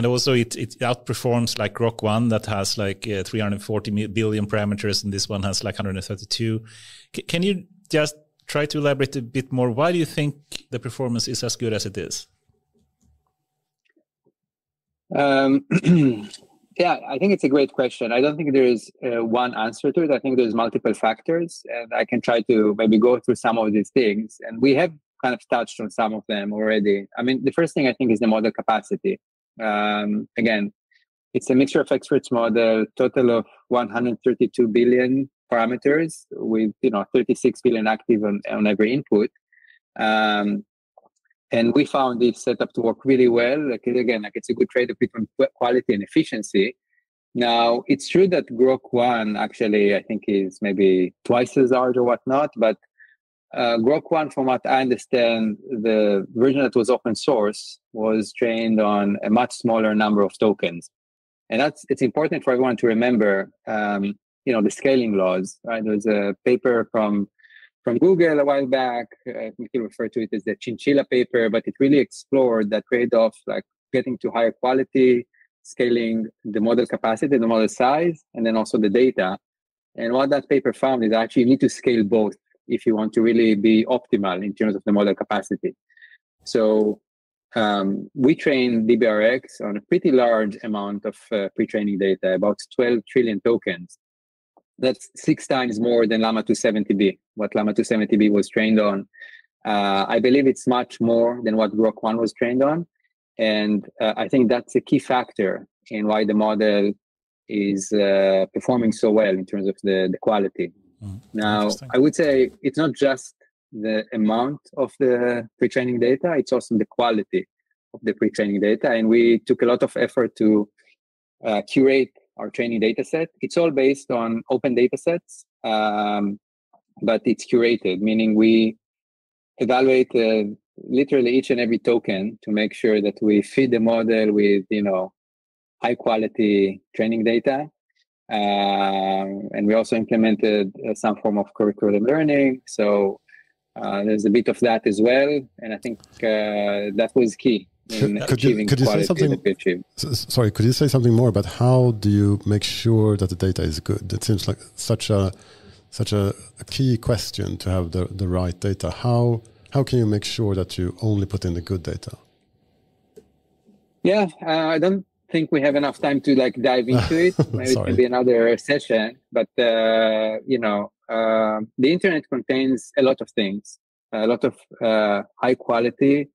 also it outperforms like Grok 1 that has like 340 billion parameters, and this one has like 132. Can you just try to elaborate a bit more? Why do you think the performance is as good as it is? Yeah, I think it's a great question. I don't think there is one answer to it. I think there's multiple factors, and I can try to maybe go through some of these things. And we have kind of touched on some of them already. I mean, the first thing I think is the model capacity. Again, it's a mixture of experts model, total of 132 billion parameters with 36 billion active on every input. And we found this setup to work really well. Like, again, like it's a good trade-off between quality and efficiency. Now, it's true that Grok 1 actually, I think, is maybe twice as large or whatnot, but Grok 1, from what I understand, the version that was open source was trained on a much smaller number of tokens. And it's important for everyone to remember, the scaling laws, right? There's a paper from Google a while back. I think you refer to it as the chinchilla paper, but it really explored that trade-off, like getting to higher quality, scaling the model capacity, the model size, and then also the data. And what that paper found is actually you need to scale both if you want to really be optimal in terms of the model capacity. So we train DBRX on a pretty large amount of pre-training data, about 12 trillion tokens. That's 6 times more than Llama 270B, what Llama 270B was trained on. I believe it's much more than what Grok 1 was trained on. And I think that's a key factor in why the model is performing so well in terms of the quality. Now, I would say it's not just the amount of the pre-training data, it's also the quality of the pre-training data. And we took a lot of effort to curate our training data set. It's all based on open data sets, but it's curated, meaning we evaluate literally each and every token to make sure that we feed the model with, high quality training data. And we also implemented some form of curriculum learning. So there's a bit of that as well. And I think that was key. Could you say something? Sorry, could you say something more about how do you make sure that the data is good? It seems like such a key question to have the right data. How can you make sure that you only put in the good data? Yeah, I don't think we have enough time to dive into it. Maybe it can be another session. But the internet contains a lot of things, a lot of high quality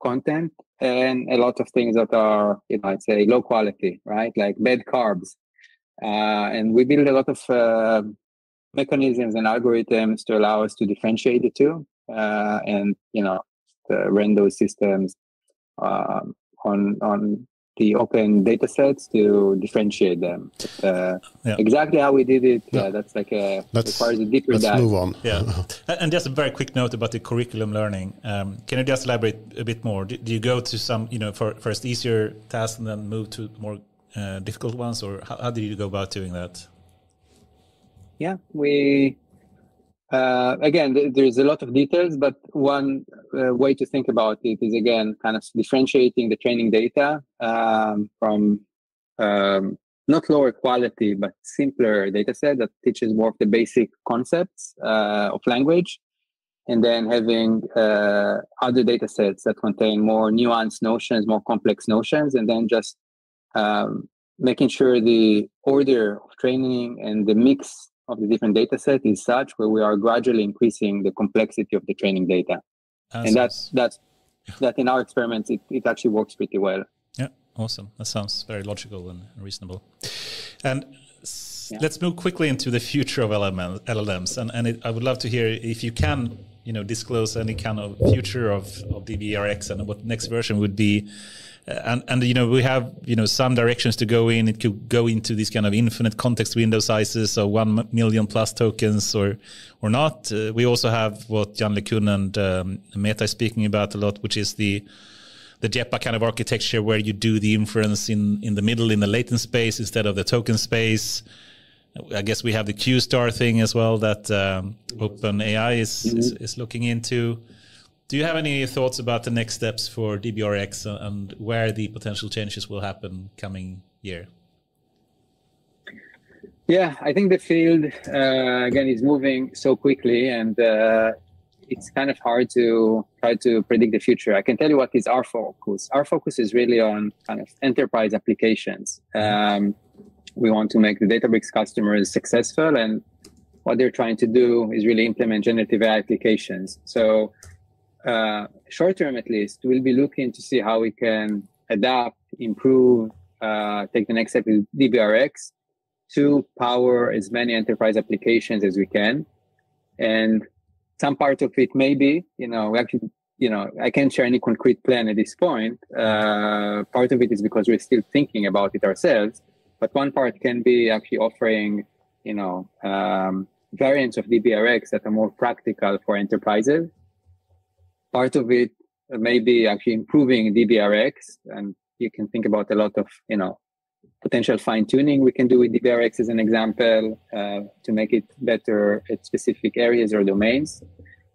content, and a lot of things that are, I'd say low quality, right? Like bad carbs. And we build a lot of mechanisms and algorithms to allow us to differentiate the two, and to run those systems on the open data sets to differentiate them. Exactly how we did it, that's requires a deeper dive. Let's move on. Yeah, and just a very quick note about the curriculum learning. Can you just elaborate a bit more? Do you go to some, first easier tasks and then move to more difficult ones, or how did you go about doing that? Yeah, we again, there's a lot of details, but one way to think about it is, again, kind of differentiating the training data from not lower quality, but simpler data set that teaches more of the basic concepts of language, and then having other data sets that contain more nuanced notions, more complex notions, and then just making sure the order of training and the mix of the different data set is such where we are gradually increasing the complexity of the training data. And that in our experiments, it actually works pretty well. Yeah, awesome. That sounds very logical and reasonable. And let's move quickly into the future of LLMs. And I would love to hear if you can, disclose any kind of future of DBRX and what next version would be. And we have some directions to go in. It could go into these kind of infinite context window sizes, so 1 million plus tokens, or not. We also have what Jan LeCun and Meta is speaking about a lot, which is the JEPA kind of architecture where you do the inference in the middle, in the latent space instead of the token space. I guess we have the Q-star thing as well that OpenAI is looking into. Do you have any thoughts about the next steps for DBRX and where the potential changes will happen coming year? Yeah, I think the field, again, is moving so quickly, and it's kind of hard to try to predict the future. I can tell you what is our focus. Our focus is really on kind of enterprise applications. We want to make the Databricks customers successful, and what they're trying to do is really implement generative AI applications. So short term, at least, we'll be looking to see how we can adapt, improve, take the next step with DBRX to power as many enterprise applications as we can. And some part of it may be, I can't share any concrete plan at this point. Part of it is because we're still thinking about it ourselves. But one part can be actually offering, variants of DBRX that are more practical for enterprises. Part of it may be actually improving DBRX, and you can think about a lot of, potential fine-tuning we can do with DBRX as an example to make it better at specific areas or domains.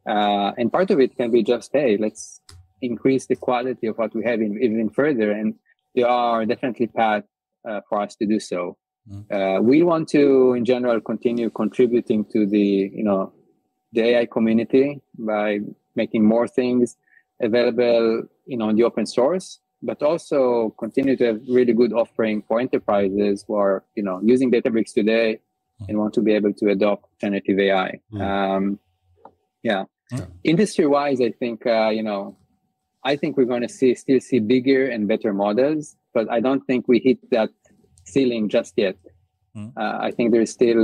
And part of it can be just, hey, let's increase the quality of what we have even further. And there are definitely paths for us to do so. We want to, in general, continue contributing to the AI community by making more things available, in the open source, but also continue to have really good offering for enterprises who are, using Databricks today and want to be able to adopt generative AI. Industry-wise, I think, I think we're going to still see bigger and better models, but I don't think we hit that ceiling just yet. I think there's still,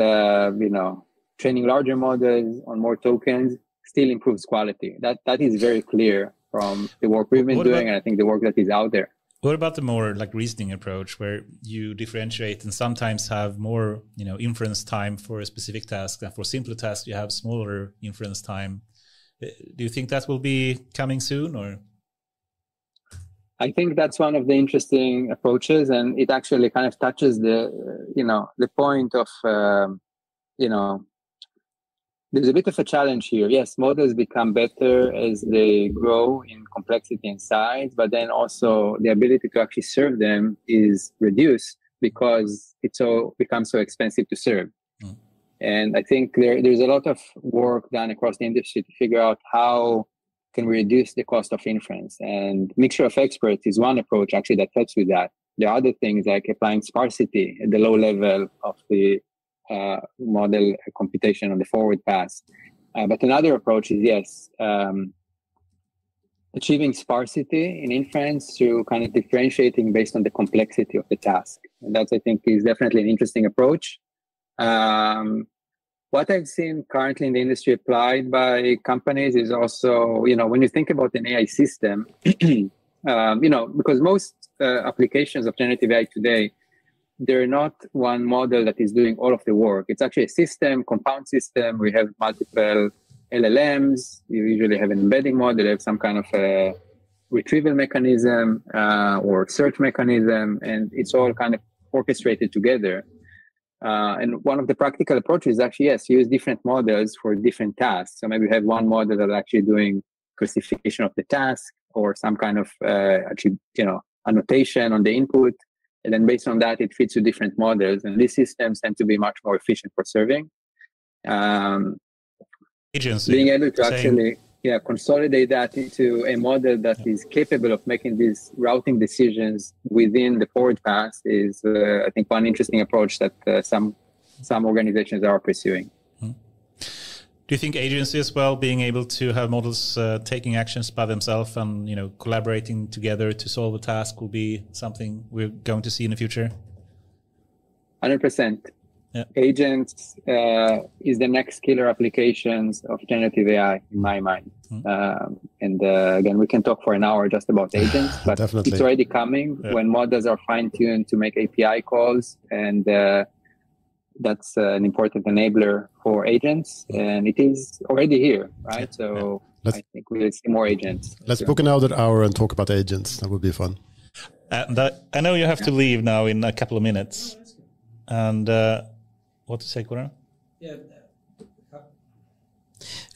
training larger models on more tokens still improves quality. That is very clear from the work we've been doing, and I think the work that is out there. What about the more like reasoning approach, where you differentiate and sometimes have more, inference time for a specific task, and for simpler tasks you have smaller inference time? Do you think that will be coming soon, or? I think that's one of the interesting approaches, and it actually kind of touches the point of, there's a bit of a challenge here. Yes, models become better as they grow in complexity and size, but then also the ability to actually serve them is reduced because it becomes so expensive to serve. And I think there's a lot of work done across the industry to figure out how can we reduce the cost of inference. And mixture of experts is one approach actually that helps with that. There are other things like applying sparsity at the low level of the model computation on the forward pass. But another approach is, achieving sparsity in inference through kind of differentiating based on the complexity of the task. And that, I think, is definitely an interesting approach. What I've seen currently in the industry applied by companies is also, when you think about an AI system, because most applications of generative AI today, they're not one model that is doing all of the work. It's actually a system, compound system. We have multiple LLMs. You usually have an embedding model, you have some kind of a retrieval mechanism or search mechanism, and it's all kind of orchestrated together. And one of the practical approaches is actually, use different models for different tasks. So maybe you have one model that's actually doing classification of the task or some kind of annotation on the input. And then based on that, it fits to different models. And these systems tend to be much more efficient for serving. Agency. Being able to actually consolidate that into a model that is capable of making these routing decisions within the forward pass is, I think, one interesting approach that some organizations are pursuing. Do you think agency as well, being able to have models taking actions by themselves and collaborating together to solve a task will be something we're going to see in the future? 100%. Yeah. Agents is the next killer applications of generative AI in my mind. And again, we can talk for an hour just about agents, but it's already coming when models are fine-tuned to make API calls, and that's an important enabler for agents, and it is already here, right? So I think we'll see more agents. Let's book another hour and talk about agents. That would be fun. I know you have to leave now in a couple of minutes. And what to say, Koran? Yeah.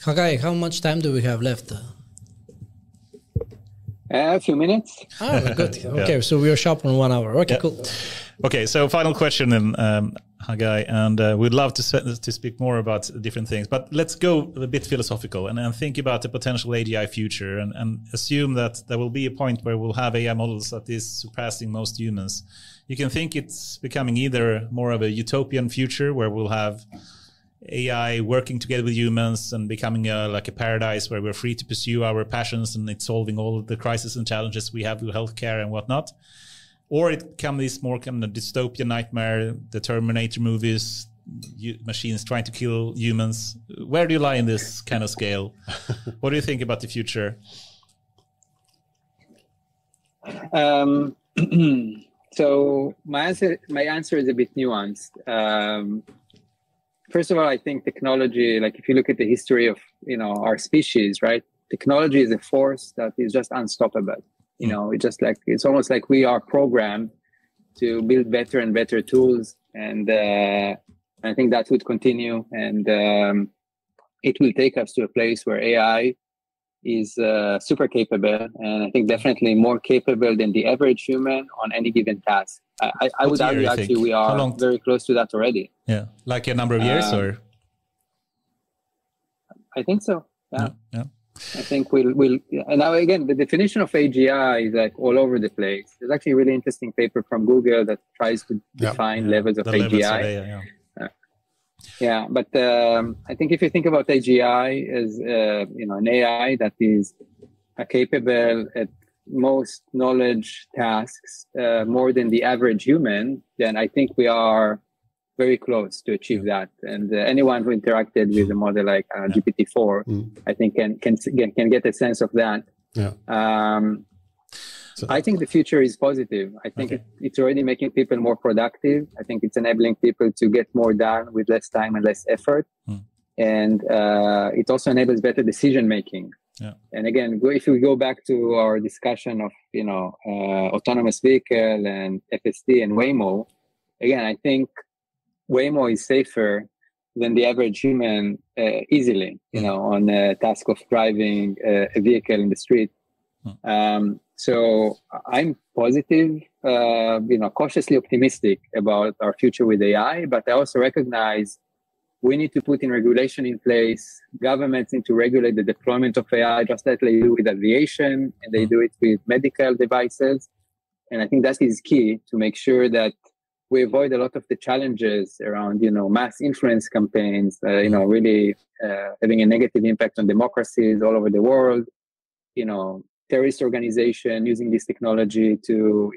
Hagay, how much time do we have left? A few minutes. Oh, good. Okay, so we are sharp on 1 hour. Okay, cool. Okay, so final question then, Hagay, and we'd love to speak more about different things, but let's go a bit philosophical and think about the potential AGI future and assume that there will be a point where we'll have AI models that is surpassing most humans. You can think it's becoming either more of a utopian future where we'll have AI working together with humans and becoming like a paradise where we're free to pursue our passions and it's solving all of the crises and challenges we have with healthcare and whatnot. or it can be this more kind of dystopian nightmare, the Terminator movies, machines trying to kill humans. Where do you lie in this kind of scale? What do you think about the future? So my answer is a bit nuanced. First of all, I think technology, like if you look at the history of, our species, right? Technology is a force that is just unstoppable. It's almost like we are programmed to build better and better tools. And I think that would continue. And it will take us to a place where AI is super capable. And I think definitely more capable than the average human on any given task. I would argue actually we are very close to that already. Yeah, like a number of years or? I think so. Yeah. Yeah. I think we'll and now again, the definition of AGI is like all over the place. There's actually a really interesting paper from Google that tries to define levels of AGI. But I think if you think about AGI as an AI that is capable at most knowledge tasks more than the average human, then I think we are very close to achieve that. And anyone who interacted with a model like GPT-4, I think can get a sense of that. So I think the future is positive. I think it's already making people more productive. I think it's enabling people to get more done with less time and less effort. And it also enables better decision making. And again, if we go back to our discussion of autonomous vehicle and FSD and Waymo, again, I think Waymo is safer than the average human easily, on a task of driving a vehicle in the street. So I'm positive, cautiously optimistic about our future with AI, but I also recognize we need to put in regulation in place. Governments need to regulate the deployment of AI, just like they do with aviation, and they do it with medical devices. And I think that is key to make sure that we avoid a lot of the challenges around, mass influence campaigns, really having a negative impact on democracies all over the world, terrorist organization using this technology to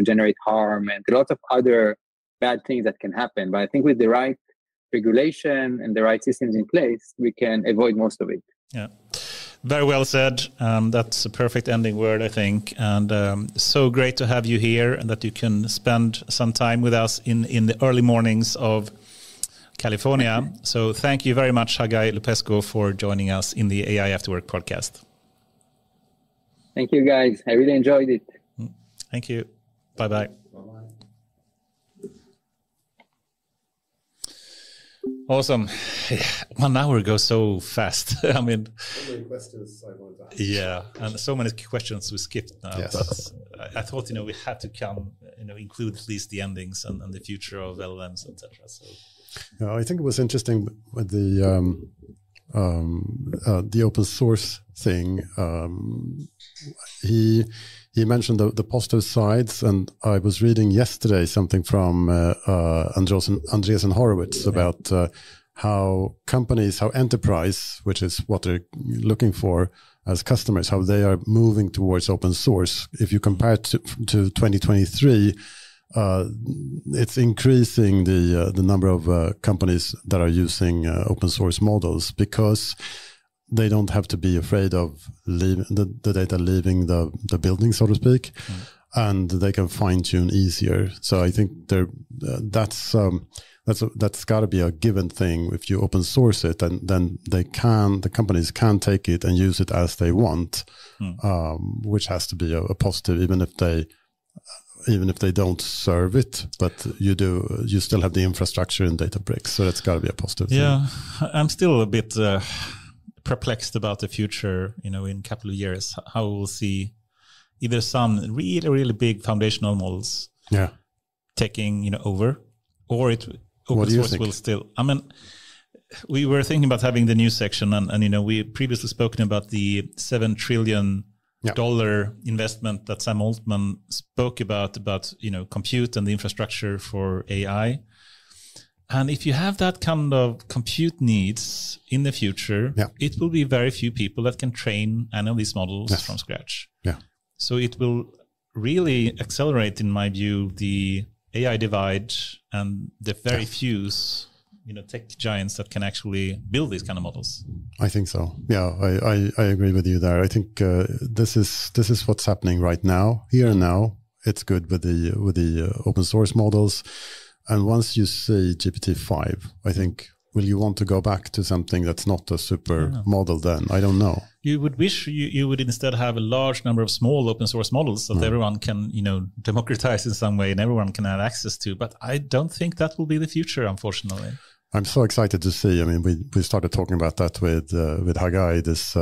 generate harm and a lot of other bad things that can happen. But I think with the right regulation and the right systems in place, we can avoid most of it. Yeah. Very well said. That's a perfect ending word, I think. And so great to have you here and that you can spend some time with us in the early mornings of California. So thank you very much, Hagay Lupesko, for joining us in the AI After Work podcast. Thank you, guys. I really enjoyed it. Thank you. Bye-bye. Awesome. 1 hour goes so fast. I mean, so many questions I want to ask. Yeah, and so many questions we skipped now. Yes. But I thought, we had to include at least the endings and the future of LLMs, etc. So, I think it was interesting with the open source thing. He mentioned the positive sides, and I was reading yesterday something from Andreessen Horowitz about how enterprise, which is what they're looking for as customers, how they are moving towards open source. If you compare it to 2023, it's increasing the number of companies that are using open source models because they don't have to be afraid of the data leaving the building, so to speak, and they can fine tune easier. So I think that's got to be a given thing. If you open source it, and then the companies can take it and use it as they want, which has to be a positive, even if they don't serve it, but you still have the infrastructure in Databricks, so that's got to be a positive thing. Yeah, I'm still a bit perplexed about the future, in a couple of years, how we'll see either some really, really big foundational models taking, over, or open source will still, we were thinking about having the news section and we previously spoken about the $7 trillion investment that Sam Altman spoke about, compute and the infrastructure for AI. And if you have that kind of compute needs in the future, it will be very few people that can train any of these models from scratch. Yeah. So it will really accelerate, in my view, the AI divide and the very few tech giants that can actually build these kind of models. I think so. Yeah, I agree with you there. I think this is what's happening right now, here and now. It's good with the open source models, and once you see GPT-5, I think, will you want to go back to something that's not a super model then? I don't know. You would wish you would instead have a large number of small open source models that everyone can, democratize in some way and everyone can have access to. But I don't think that will be the future, unfortunately. I'm so excited to see. I mean, we started talking about that with Hagay, this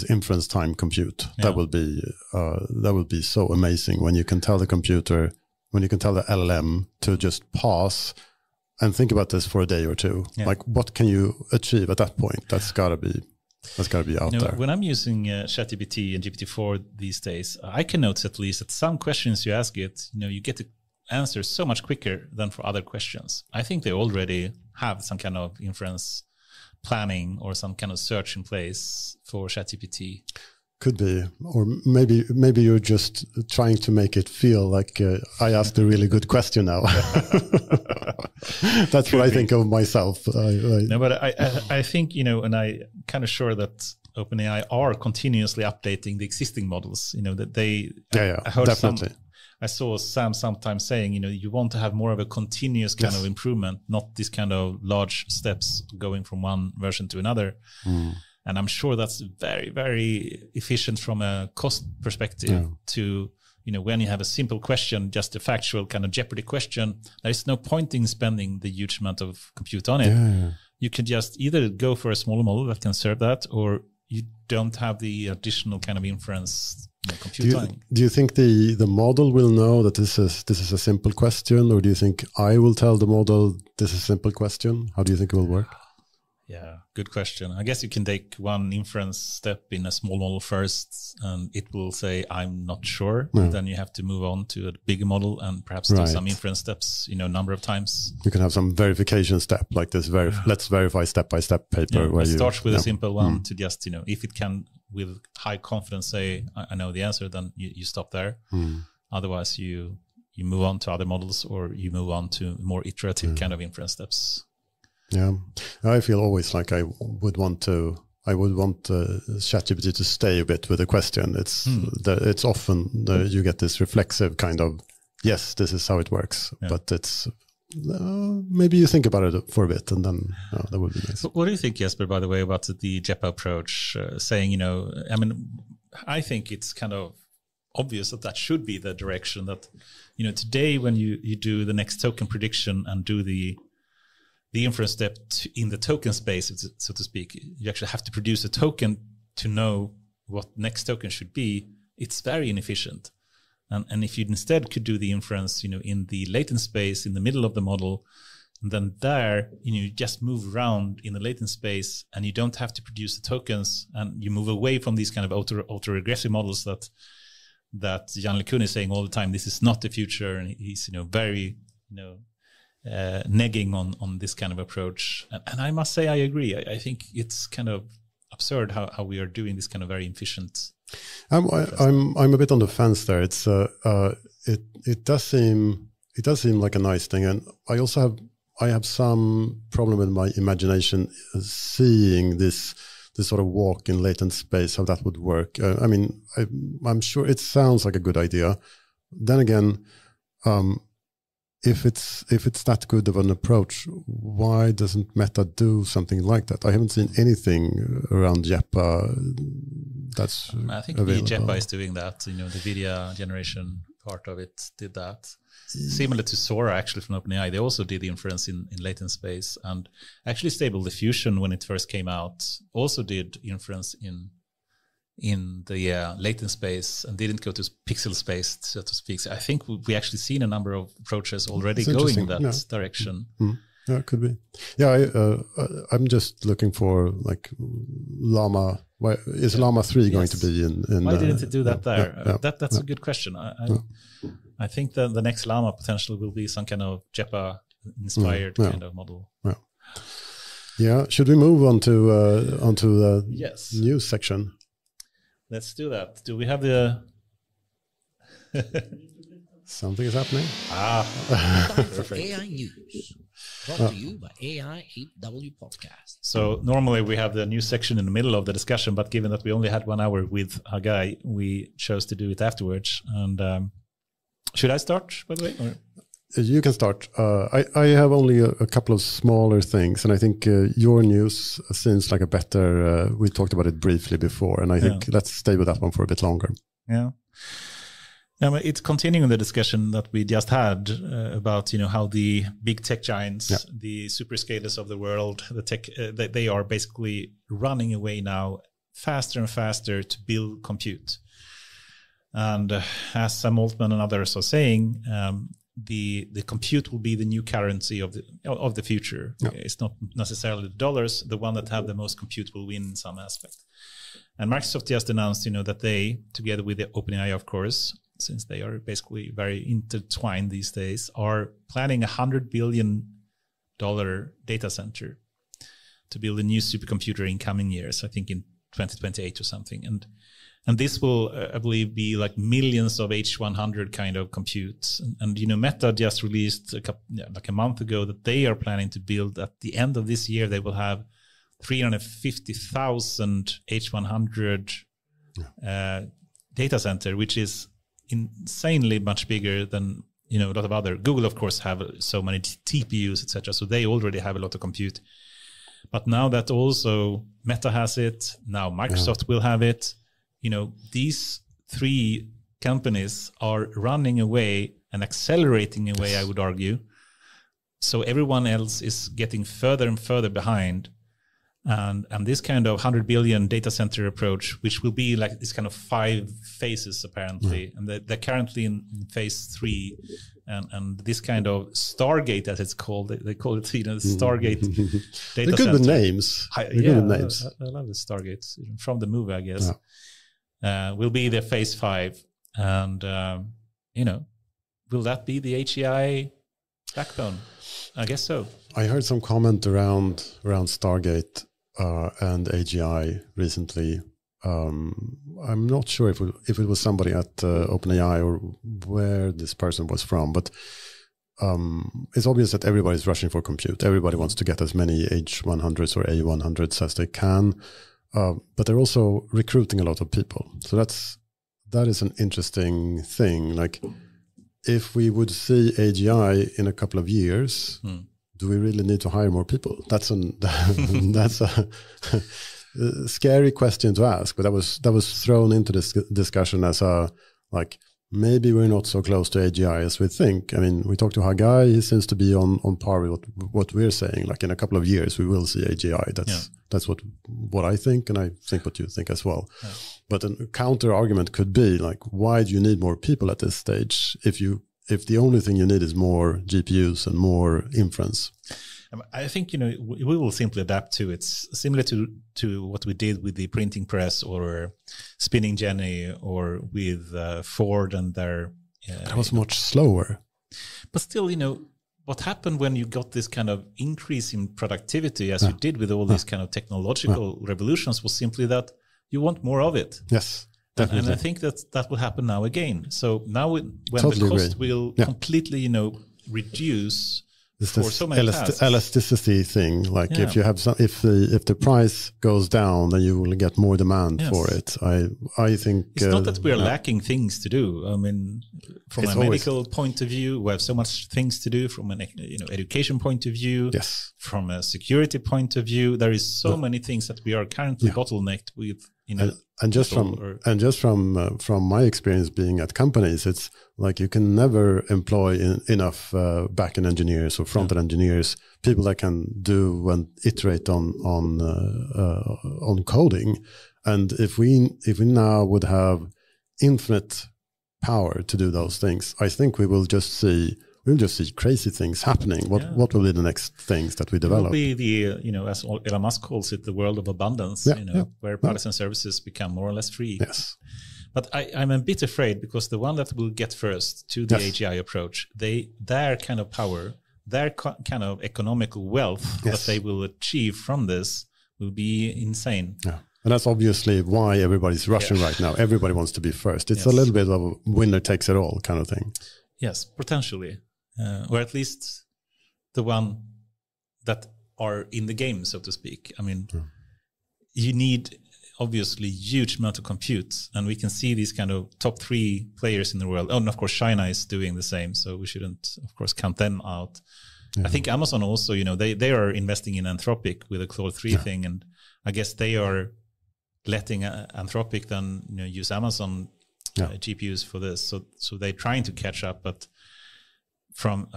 inference time compute. Yeah. That will be so amazing when you can tell the computer, when you can tell the LLM to just pause and think about this for a day or two. Yeah. Like, what can you achieve at that point? That's gotta be out there. When I'm using ChatGPT and GPT-4 these days, I can notice at least that some questions you ask it, you get to answer so much quicker than for other questions. I think they already have some kind of inference planning or some kind of search in place for ChatGPT. Could be, or maybe you're just trying to make it feel like I asked a really good question now. That's what I think of myself. No, but I think, and I kind of sure that OpenAI are continuously updating the existing models. That they. I heard definitely. I saw Sam sometimes saying, you want to have more of a continuous kind of improvement, not this kind of large steps going from one version to another. And I'm sure that's very, very efficient from a cost perspective to, when you have a simple question, just a factual kind of Jeopardy question, there's no point in spending the huge amount of compute on it. Yeah. You could just either go for a smaller model that can serve that, or you don't have the additional kind of inference compute time. Do you think the model will know that this is a simple question, or do you think I will tell the model this is a simple question? How do you think it will work? Yeah, good question. I guess you can take one inference step in a small model first, and it will say, I'm not sure. No. Then you have to move on to a bigger model and perhaps do some inference steps, number of times. You can have some verification step like this. Let's verify step-by-step paper. Yeah, where it starts with a simple one to just, if it can with high confidence say, I know the answer, then you stop there. Otherwise, you move on to other models, or you move on to more iterative kind of inference steps. Yeah, I feel always like I would want ChatGPT to stay a bit with the question. It's often you get this reflexive kind of, yes, this is how it works, but it's maybe you think about it for a bit and then that would be nice. What do you think, Jesper, by the way, about the JEPA approach, saying, I think it's kind of obvious that should be the direction that, today when you do the next token prediction and do the inference step in the token space, so to speak, you actually have to produce a token to know what next token should be. It's very inefficient. And if you instead could do the inference, in the latent space, in the middle of the model, and then there, you just move around in the latent space and you don't have to produce the tokens, and you move away from these kind of autoregressive models that Jan LeCun is saying all the time, this is not the future. And he's, very, negging on this kind of approach, and I must say I agree. I think it's kind of absurd how we are doing this kind of very efficient. I'm a bit on the fence there. It's it does seem like a nice thing, and I have some problem with my imagination seeing this sort of walk in latent space, how that would work. I'm sure it sounds like a good idea. Then again, if it's that good of an approach, why doesn't Meta do something like that? I haven't seen anything around JEPA that's I think available. JEPA is doing that. The video generation part of it did that. Similar to Sora, actually, from OpenAI, they also did the inference in latent space, and actually Stable Diffusion, when it first came out, also did inference in the latent space and didn't go to pixel space, so to speak. So I think we actually seen a number of approaches already going in that direction. Yeah, it could be. Yeah, I'm just looking for like Llama. Why is Llama 3 going to be in? Why didn't it do that there? That's a good question. I think that the next Llama potentially will be some kind of JEPA inspired kind of model. Yeah. Should we move on to the news section? Let's do that. Do we have the Something is happening. Time for AI News. Brought to you by AI 8W Podcast. So normally we have the news section in the middle of the discussion, but given that we only had 1 hour with Hagay, we chose to do it afterwards. And should I start, by the way? Or? You can start. I have only a couple of smaller things, and I think your news seems like a better. We talked about it briefly before, and I think let's stay with that one for a bit longer. Yeah. It's continuing the discussion that we just had about how the big tech giants, the superscalers of the world, the tech, they are basically running away now faster and faster to build compute. And as Sam Altman and others are saying, the compute will be the new currency of the future. Yeah. It's not necessarily the dollars. The one that have the most compute will win in some aspect. And Microsoft just announced, that they, together with the OpenAI, of course, since they are basically very intertwined these days, are planning $100 billion data center to build a new supercomputer in coming years, I think in 2028 or something. And this will, I believe, be like millions of H100 kind of computes. And Meta just released like a month ago that they are planning to build at the end of this year, they will have 350,000 H100 data center, which is insanely much bigger than a lot of other. Google, of course, have so many TPUs, etc. So they already have a lot of compute. But now that also Meta has it, now Microsoft will have it. These three companies are running away and accelerating away, I would argue. So everyone else is getting further and further behind. And this kind of 100 billion data center approach, which will be like this kind of 5 phases apparently, and they're currently in phase 3, and this kind of Stargate, as it's called, they call it Stargate data center. Good with names. I love the Stargate from the movie, I guess. Will be the phase 5, and will that be the HEI backbone? I guess so. I heard some comment around Stargate and AGI recently. I'm not sure if it was somebody at OpenAI or where this person was from, but it's obvious that everybody's rushing for compute. Everybody wants to get as many H100s or A100s as they can, but they're also recruiting a lot of people. So that is an interesting thing. Like, if we would see AGI in a couple of years, do we really need to hire more people? That's a scary question to ask, but that was thrown into this discussion as maybe we're not so close to AGI as we think. I mean, we talked to Hagay; he seems to be on par with what we're saying. Like, in a couple of years, we will see AGI. That's what I think, and I think what you think as well. Yeah. But a counter argument could be like, why do you need more people at this stage if the only thing you need is more GPUs and more inference? I think, we will simply adapt to it. It's similar to what we did with the printing press or spinning jenny or with Ford and their... that was much slower. But still, what happened when you got this kind of increase in productivity, as you did with all these kind of technological revolutions, was simply that you want more of it. Yes. Definitely. And I think that will happen now again. So now when the cost will completely, reduce for so many tasks. Elasticity thing. Like, if you have if the price goes down, then you will get more demand for it. I think it's not that we're lacking things to do. I mean, from a medical point of view, we have so much things to do. From an education point of view, from a security point of view, there is so many things that we are currently bottlenecked with. And just from my experience being at companies, it's like you can never employ enough back-end engineers or front-end engineers, people that can do and iterate on coding. And if we now would have infinite power to do those things, I think we'll just see crazy things happening. What will be the next things that we develop? It will be the, as Elon Musk calls it, the world of abundance, where products and services become more or less free. Yes. But I'm a bit afraid, because the one that will get first to the AGI approach, their kind of power, their kind of economical wealth that they will achieve from this will be insane. Yeah. And that's obviously why everybody's rushing right now. Everybody wants to be first. It's a little bit of a winner takes it all kind of thing. Yes, potentially. Or at least the one that are in the game, so to speak. I mean, you need obviously huge amount of compute, and we can see these kind of top 3 players in the world. Oh, and of course China is doing the same, so we shouldn't of course count them out. I think Amazon also, they are investing in Anthropic with the Claude 3 thing, and I guess they are letting Anthropic then use Amazon GPUs for this, so they're trying to catch up. But from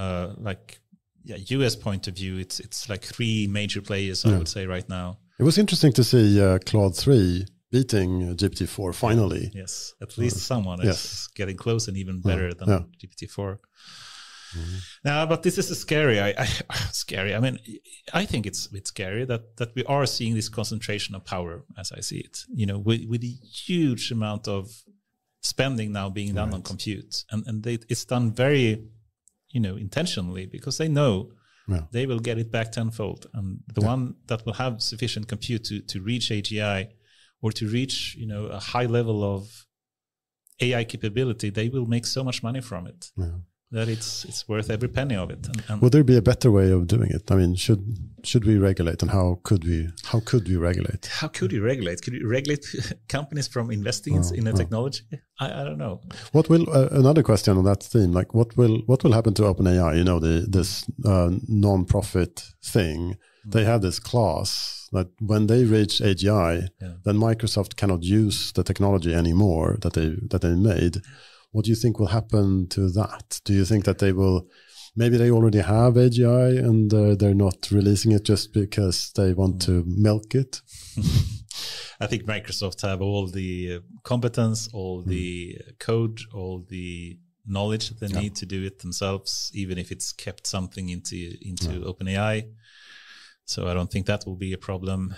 US point of view, it's like 3 major players, I would say right now. It was interesting to see Claude 3 beating GPT-4 finally. Yes, at least someone is getting close and even better than GPT-4. Now, but this is scary. Scary. I mean, I think it's a bit scary that we are seeing this concentration of power, as I see it. With a huge amount of spending now being done on compute, and it's done very, intentionally, because they know they will get it back tenfold, and the one that will have sufficient compute to reach AGI or to reach a high level of AI capability, they will make so much money from it. That it's worth every penny of it. And would there be a better way of doing it? I mean, should we regulate, and how could we regulate? How could we regulate? Could we regulate companies from investing in the technology? I don't know. What will another question on that theme? Like, what will happen to OpenAI? This non-profit thing. They have this clause that when they reach AGI, then Microsoft cannot use the technology anymore that they made. What do you think will happen to that? Do you think that maybe they already have AGI and they're not releasing it just because they want to milk it? I think Microsoft have all the competence, all the code, all the knowledge that they need to do it themselves, even if it's kept something into OpenAI. So I don't think that will be a problem.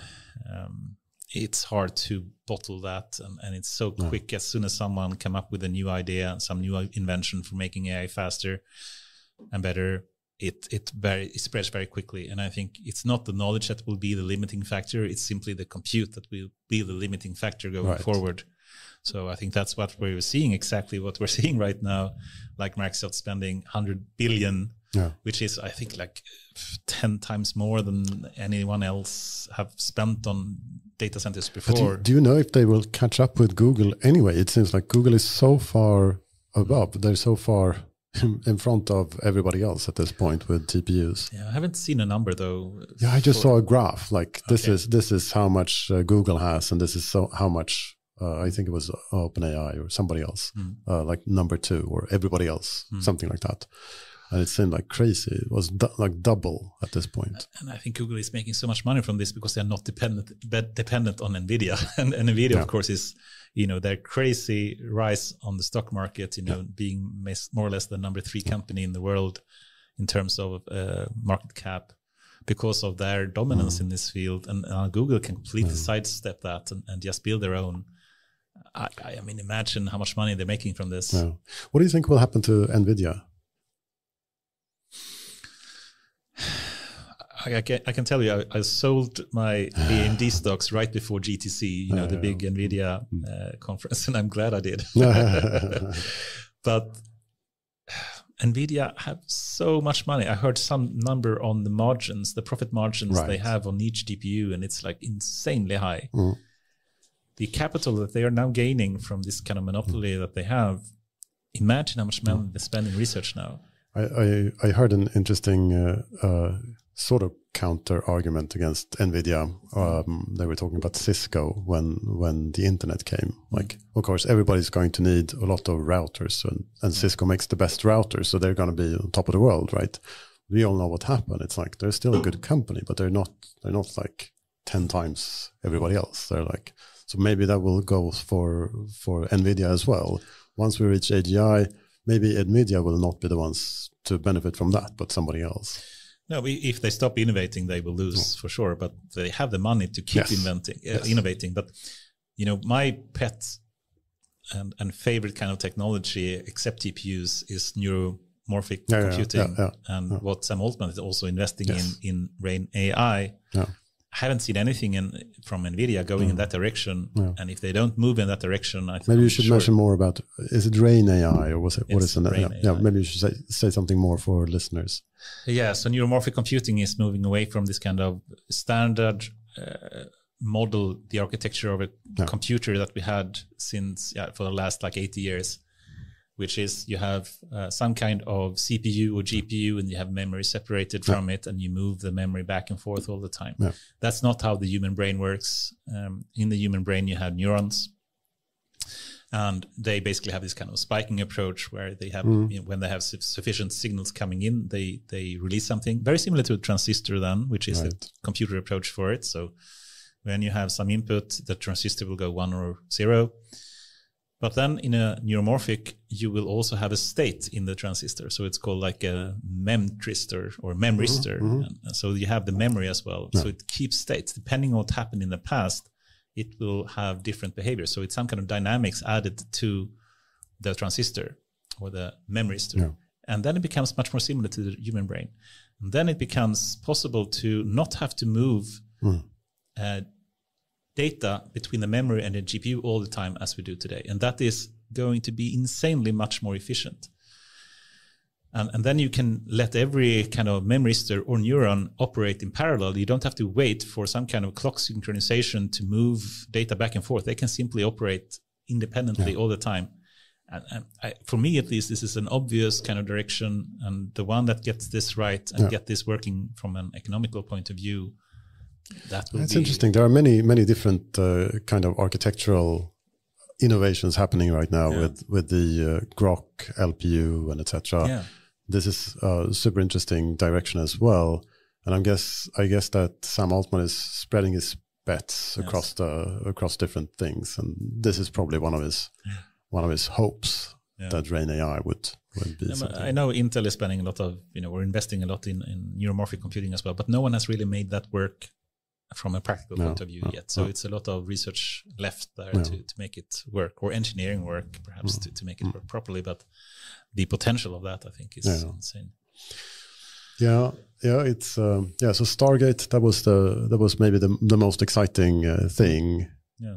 It's hard to bottle that, and it's so quick. As soon as someone come up with a new idea, some new invention for making AI faster and better, it spreads very quickly. And I think it's not the knowledge that will be the limiting factor. It's simply the compute that will be the limiting factor going forward. So I think that's what we're seeing, exactly what we're seeing right now, like Microsoft spending 100 billion, which is, I think, like 10 times more than anyone else have spent on data centers before. Do you know if they will catch up with Google anyway? It seems like Google is so far above. They're so far in front of everybody else at this point with TPUs. Yeah, I haven't seen a number though. Yeah, I just saw a graph. Like this is how much Google has, and this is how much I think it was OpenAI or somebody else, like number 2 or everybody else, something like that. And it seemed like crazy. It was like double at this point. And I think Google is making so much money from this because they're not dependent on NVIDIA. and NVIDIA, of course, is, their crazy rise on the stock market, being more or less the number 3 company in the world in terms of market cap because of their dominance in this field. And Google can completely sidestep that and just build their own. I mean, imagine how much money they're making from this. Yeah. What do you think will happen to NVIDIA? I can tell you, I sold my AMD stocks right before GTC, the big NVIDIA conference, and I'm glad I did. But NVIDIA have so much money. I heard some number on the margins, the profit margins they have on each GPU, and it's like insanely high. The capital that they are now gaining from this kind of monopoly that they have, imagine how much money they spend in research now. I heard an interesting sort of counter argument against NVIDIA. They were talking about Cisco when the internet came. Like, of course, everybody's going to need a lot of routers, and Cisco makes the best routers, so they're going to be on top of the world, right? We all know what happened. It's like they're still a good company, but they're not like 10 times everybody else. They're like, so maybe that will go for NVIDIA as well. Once we reach AGI, maybe NVIDIA will not be the ones to benefit from that, but somebody else. No, if they stop innovating, they will lose for sure. But they have the money to keep innovating. But my pet and favorite kind of technology, except TPUs, is neuromorphic computing, and what Sam Altman is also investing in Rain AI. haven't seen anything from NVIDIA going in that direction. Yeah. And if they don't move in that direction, I think maybe you should mention more about, is it Rain AI or was it, what is it? Yeah, maybe you should say something more for listeners. Yeah, so neuromorphic computing is moving away from this kind of standard model, the architecture of a computer that we had since for the last like 80 years, which is you have some kind of CPU or GPU and you have memory separated from it and you move the memory back and forth all the time. Yeah. That's not how the human brain works. In the human brain, you have neurons. And they basically have this kind of spiking approach where they have, when they have sufficient signals coming in, they release something very similar to a transistor then, which is the computer approach for it. So when you have some input, the transistor will go 1 or 0. But then in a neuromorphic, you will also have a state in the transistor. So it's called like a memtristor or memristor. And so you have the memory as well. Yeah. So it keeps states. Depending on what happened in the past, it will have different behavior. So it's some kind of dynamics added to the transistor or the memristor. Yeah. And then it becomes much more similar to the human brain. And then it becomes possible to not have to move data between the memory and the GPU all the time as we do today. And that is going to be insanely much more efficient. And then you can let every kind of memristor or neuron operate in parallel. You don't have to wait for some kind of clock synchronization to move data back and forth. They can simply operate independently all the time. And for me, at least, this is an obvious kind of direction. And the one that gets this right and get this working from an economical point of view, that's interesting. There are many different kind of architectural innovations happening right now with the Grok LPU and etc. Yeah. This is a super interesting direction as well. And I guess that Sam Altman is spreading his bets across different things. And this is probably one of his hopes that Rain AI would be. I know Intel is spending a lot of, we're investing a lot in neuromorphic computing as well, but no one has really made that work from a practical point of view yet. So it's a lot of research left there to make it work, or engineering work perhaps to make it work properly. But the potential of that, I think, is insane. Yeah, it's so Stargate, that was maybe the most exciting thing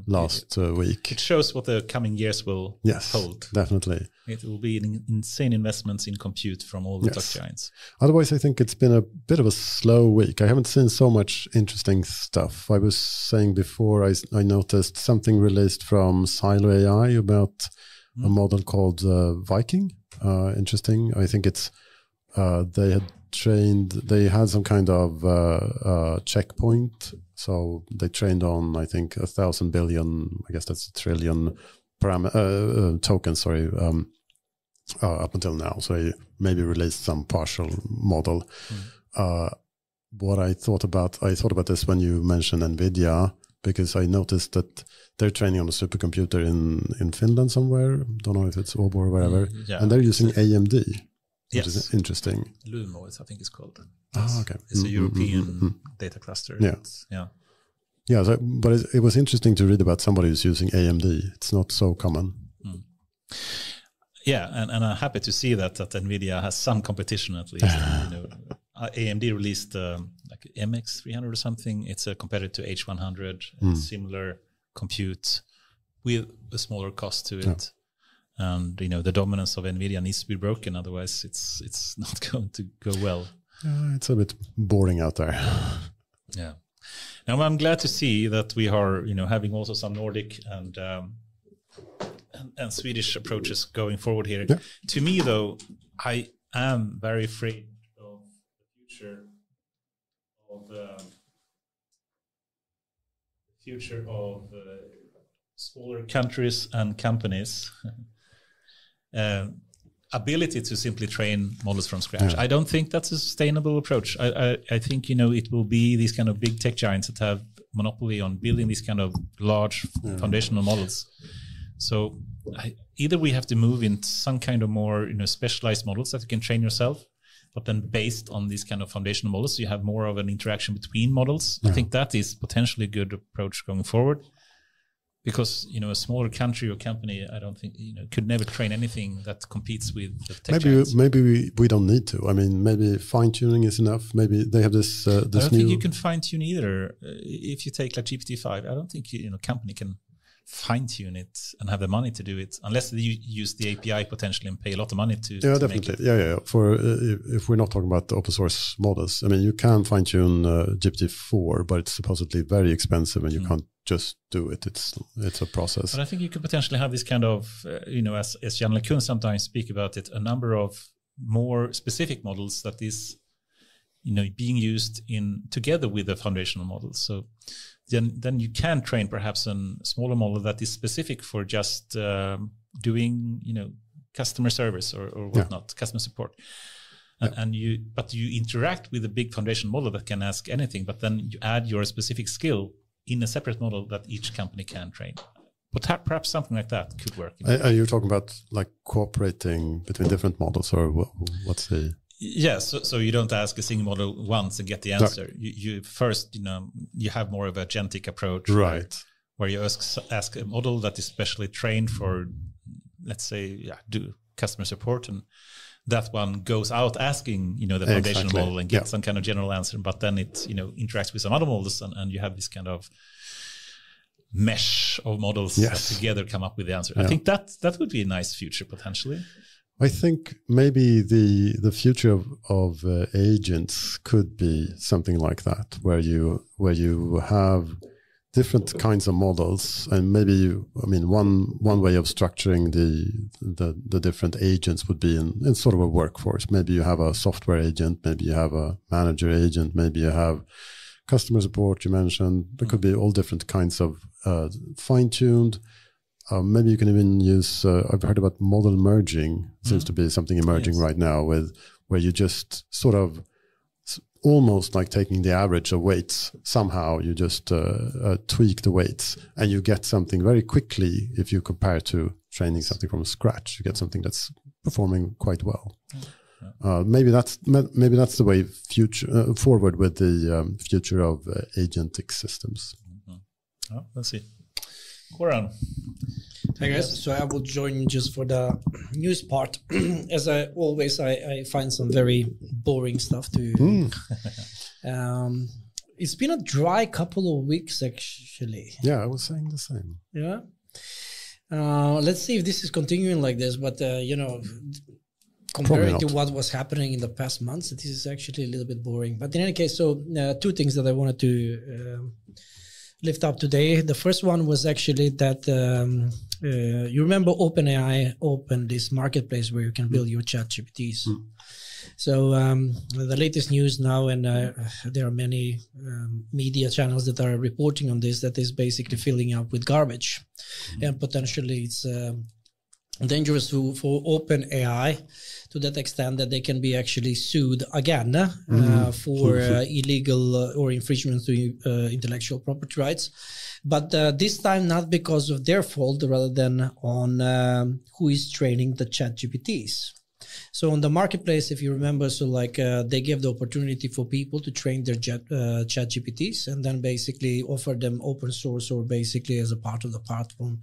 last week. It shows what the coming years will hold. Definitely. It will be insane investments in compute from all the tech giants. Otherwise, I think it's been a bit of a slow week. I haven't seen so much interesting stuff. I was saying before, I noticed something released from Silo AI about a model called Viking. Interesting. I think it's they had some kind of checkpoint. So they trained on, I think, 1,000 billion, I guess that's a trillion tokens, up until now. So they maybe released some partial model. What I thought about this when you mentioned NVIDIA, because I noticed that they're training on a supercomputer in Finland somewhere. Don't know if it's Åbo or wherever. And they're using AMD, which is interesting. Lumo, I think it's called. Okay. It's a European data cluster. Yeah, but it was interesting to read about somebody who's using AMD. It's not so common. Yeah, and I'm happy to see that NVIDIA has some competition at least. AMD released like MX300 or something. It's a competitor to H100, similar compute with a smaller cost to it. And the dominance of NVIDIA needs to be broken, otherwise it's not going to go well. It's a bit boring out there. Yeah. Now I'm glad to see that we are, having also some Nordic and Swedish approaches going forward here. Yeah. To me, though, I am very afraid of the future of smaller countries and companies. Ability to simply train models from scratch. I don't think that's a sustainable approach. I think, it will be these kind of big tech giants that have monopoly on building these kind of large foundational models. So either we have to move into some kind of more, specialized models that you can train yourself, but then based on these kind of foundational models, you have more of an interaction between models. I think that is potentially a good approach going forward. Because, a smaller country or company, I don't think, could never train anything that competes with the tech giants. Maybe we don't need to. I mean, maybe fine-tuning is enough. Maybe they have this I don't think you can fine-tune either. If you take like GPT-5, I don't think, a company can fine-tune it and have the money to do it unless you use the API potentially and pay a lot of money to definitely make it. Yeah. For if we're not talking about the open source models, I mean, you can fine-tune GPT-4, but it's supposedly very expensive and you can't just do it. It's a process. But I think you could potentially have this kind of, as Jan LeCun sometimes speak about it, a number of more specific models that is, being used together with the foundational models. So then you can train perhaps a smaller model that is specific for just doing, customer service or whatnot, customer support. And you interact with a big foundation model that can ask anything, but then you add your specific skill in a separate model that each company can train. But perhaps something like that could work. Are you talking about like cooperating between different models, or what's the... Yes, so you don't ask a single model once and get the answer. No. You first, you have more of a agentic approach, right? Where you ask a model that is specially trained for, let's say, do customer support, and that one goes out asking, the foundational model and gets some kind of general answer, but then it, interacts with some other models, and you have this kind of mesh of models that together come up with the answer. I think that would be a nice future potentially. I think maybe the future of agents could be something like that, where you have different kinds of models, and maybe one way of structuring the different agents would be in sort of a workforce. Maybe you have a software agent, maybe you have a manager agent, maybe you have customer support. You mentioned there could be all different kinds of fine-tuned. Maybe you can even use, I've heard about model merging, seems to be something emerging right now, where you just sort of almost like taking the average of weights. Somehow you just tweak the weights and you get something very quickly. If you compare to training something from scratch, you get something that's performing quite well. Maybe that's the way forward with the future of agentic systems. Oh, let's see. Goran. Hi guys, so I will join just for the news part. As I always, I find some very boring stuff to. It's been a dry couple of weeks actually. Yeah, I was saying the same. Yeah. Let's see if this is continuing like this, but comparing to what was happening in the past months, this is actually a little bit boring. But in any case, so two things that I wanted to lift up today. The first one was actually that you remember OpenAI opened this marketplace where you can build your chat GPTs. So the latest news now, and there are many media channels that are reporting on this, that is basically filling up with garbage. And potentially it's dangerous for OpenAI to that extent that they can be actually sued again for illegal or infringement to intellectual property rights. But this time not because of their fault, rather than on who is training the chat GPTs. So on the marketplace, if you remember, so like they gave the opportunity for people to train their chat GPTs and then basically offer them open source or basically as a part of the platform,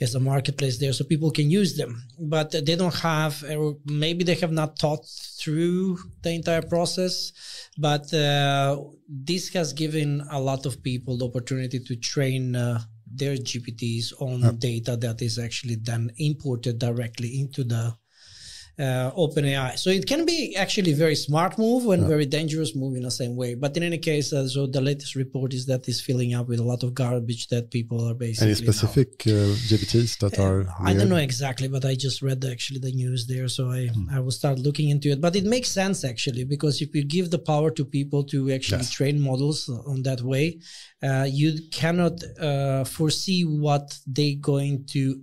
as a marketplace there, so people can use them. But they don't have, or maybe they have not thought through the entire process. But this has given a lot of people the opportunity to train their GPTs on data that is actually then imported directly into the OpenAI. So it can be actually a very smart move and very dangerous move in the same way. But in any case, so the latest report is that is filling up with a lot of garbage that people are basically. Any specific GPTs that are? I don't know exactly, but I just read the news there, so I will start looking into it. But it makes sense actually, because if you give the power to people to actually train models on that way, you cannot foresee what they're going to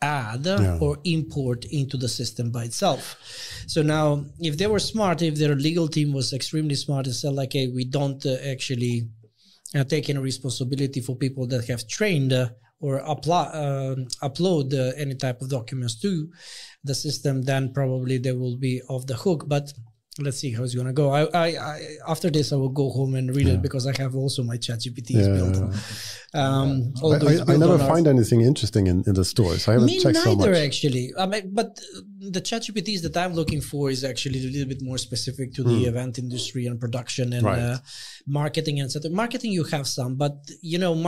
add or import into the system by itself. So now, if they were smart, if their legal team was extremely smart and said like, hey, we don't actually take any responsibility for people that have trained or upload any type of documents to the system, then probably they will be off the hook. But let's see how it's gonna go. I after this I will go home and read it because I have also my ChatGPTs built. I never find anything interesting in the stores. I haven't checked so much. Me neither, actually. But the ChatGPTs that I'm looking for is actually a little bit more specific to the event industry and production and marketing and etc. Marketing, you have some, but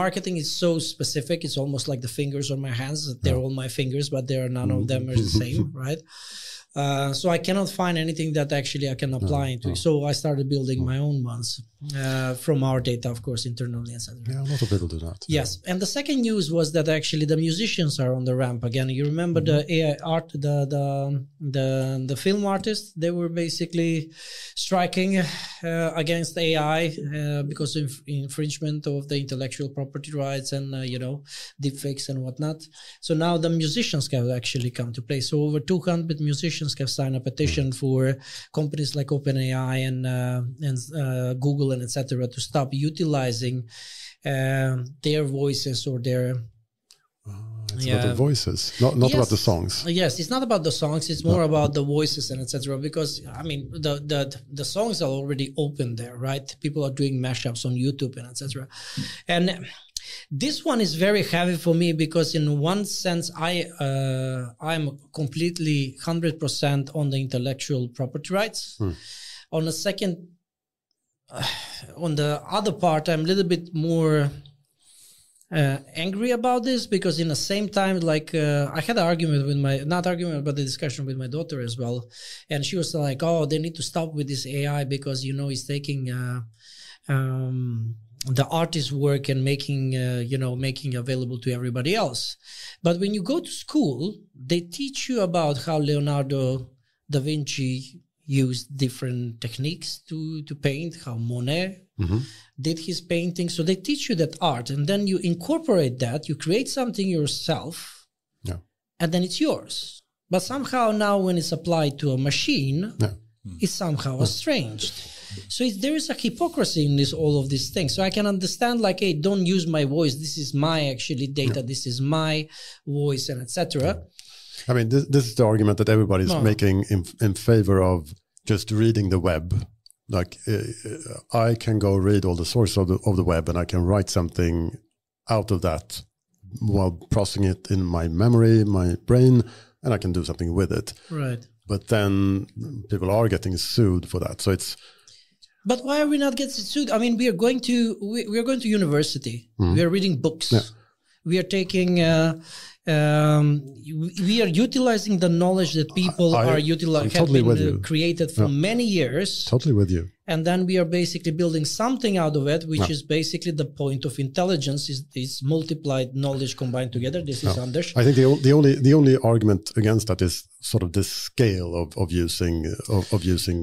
marketing is so specific. It's almost like the fingers on my hands. They're all my fingers, but none of them are the same, right? So I cannot find anything that actually I can apply into it. So I started building my own ones from our data, of course, internally, etc. Yeah, a lot of people do that. Yes, and the second news was that actually the musicians are on the ramp again. You remember the AI art, the film artists? They were basically striking against AI because of infringement of the intellectual property rights and deepfakes and whatnot. So now the musicians have actually come to play. So over 200 musicians have signed a petition for companies like OpenAI and Google and etc. to stop utilizing their voices or their it's about the voices, not about the songs. Yes, it's not about the songs. It's more about the voices and etc. Because the songs are already open there, right? People are doing mashups on YouTube and etc. And this one is very heavy for me because in one sense I'm completely 100% on the intellectual property rights. On the second, on the other part, I'm a little bit more angry about this because in the same time, like I had an argument with the discussion with my daughter as well, and she was like, "Oh, they need to stop with this AI because it's taking the artist's work and making available to everybody else." But when you go to school, they teach you about how Leonardo da Vinci used different techniques to paint, how Monet did his painting. So they teach you that art, and then you incorporate that, you create something yourself, and then it's yours. But somehow now when it's applied to a machine, it's somehow estranged. So there is a hypocrisy in all of these things. So I can understand like, hey, don't use my voice. This is my actually data. This is my voice and etc. I mean, this is the argument that everybody's making in favor of just reading the web. Like I can go read all the source of the web and I can write something out of that while processing it in my memory, my brain, and I can do something with it. Right. But then people are getting sued for that. So it's... But why are we not getting sued? I mean, we are going to university. We are reading books. We are taking... we are utilizing the knowledge that people are utilizing, created for many years. Totally with you. And then we are basically building something out of it, which is basically the point of intelligence is multiplied knowledge combined together. This is Anders. I think the only argument against that is sort of this scale of using.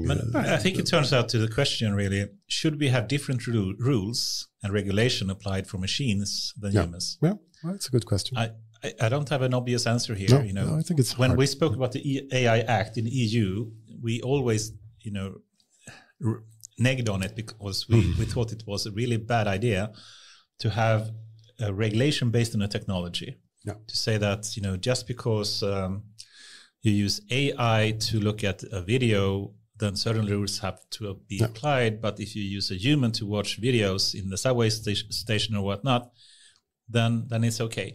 But I think it turns out to the question really: should we have different rules and regulation applied for machines than humans? Yeah, well, that's a good question. I don't have an obvious answer here. No, I think it's when hard. we spoke about the AI Act in EU, we always, negged on it because we thought it was a really bad idea to have a regulation based on a technology. Yeah. To say that, just because you use AI to look at a video, then certain rules have to be applied. But if you use a human to watch videos in the subway station or whatnot, then it's okay.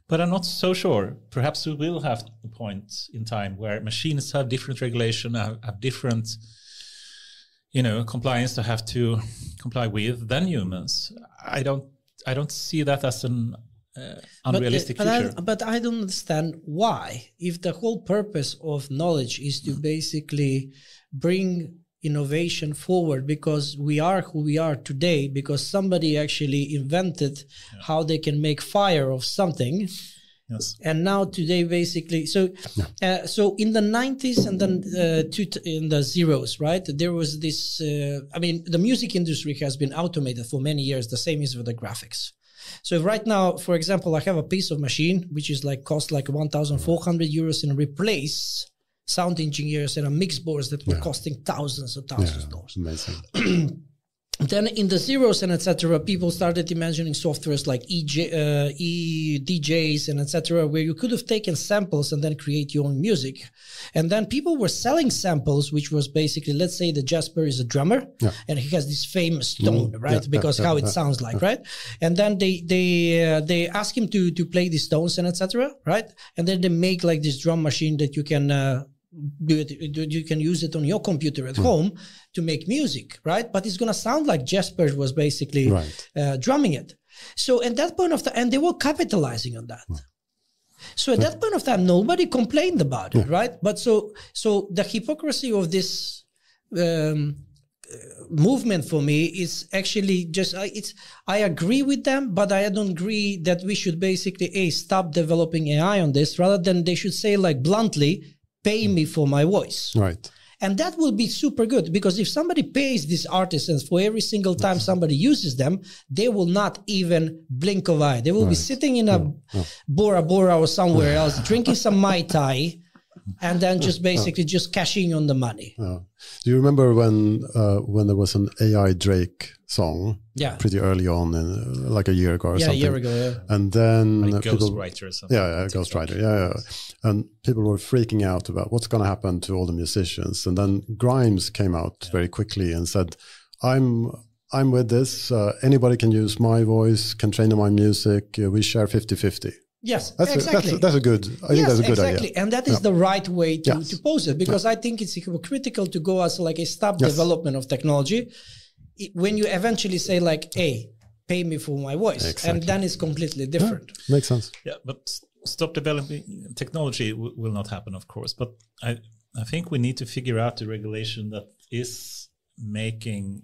But I'm not so sure. Perhaps we will have a point in time where machines have different regulation, have different, compliance to have to comply with than humans. I don't see that as an unrealistic future. But I don't understand why. If the whole purpose of knowledge is to basically bring innovation forward, because we are who we are today because somebody actually invented how they can make fire of something. Yes. And now today basically so in the 90s and then in the zeros, right, there was this the music industry has been automated for many years. The same is with the graphics. So right now, for example, I have a piece of machine which is cost 1,400 euros and replace sound engineers and mix boards that were costing thousands of dollars. Amazing. then in the zeros and etc., people started imagining softwares like DJs and etc., where you could have taken samples and then create your own music. And then people were selling samples, which was basically, let's say the Jasper is a drummer and he has this famous tone, right? Because how it sounds like, right? And then they ask him to play these tones and etc., right? And then they make like this drum machine that you can you can use it on your computer at home to make music, right? But it's going to sound like Jasper was basically drumming it. So at that point of time, and they were capitalizing on that. So at that point of time, nobody complained about it, right? But so the hypocrisy of this movement for me is actually just, I agree with them, but I don't agree that we should basically stop developing AI on this, rather than they should say like bluntly, pay me for my voice. Right. And that will be super good, because if somebody pays these artisans for every single time somebody uses them, they will not even blink of eye. They will be sitting in a Bora Bora or somewhere else, drinking some Mai Tai, and then just basically just cashing on the money. Do you remember when there was an AI Drake song? Yeah. Pretty early on, like a year ago or something. Yeah, a year ago, yeah. And then like Ghostwriter or something. Yeah, Ghostwriter, yeah. And people were freaking out about what's going to happen to all the musicians. And then Grimes came out very quickly and said, I'm with this. Anybody can use my voice, can train on my music. We share 50-50. Yes, exactly. That's a good. I think that's a good idea, and that is the right way to pose it, because I think it's hypocritical to go as like a stop development of technology when you eventually say like, "Hey, pay me for my voice," and then it's completely different. Makes sense. Yeah, but stop developing technology will not happen, of course. But I think we need to figure out the regulation that is making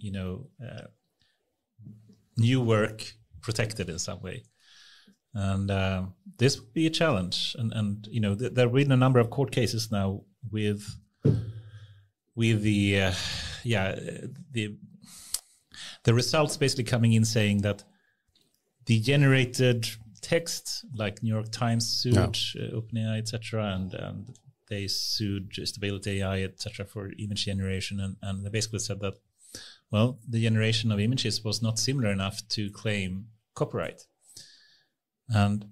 new work protected in some way. And this would be a challenge. And there have been a number of court cases now with the results basically coming in saying that the generated text, like New York Times sued OpenAI, etc., and they sued Stability AI, etc., for image generation, and they basically said that, well, the generation of images was not similar enough to claim copyright. And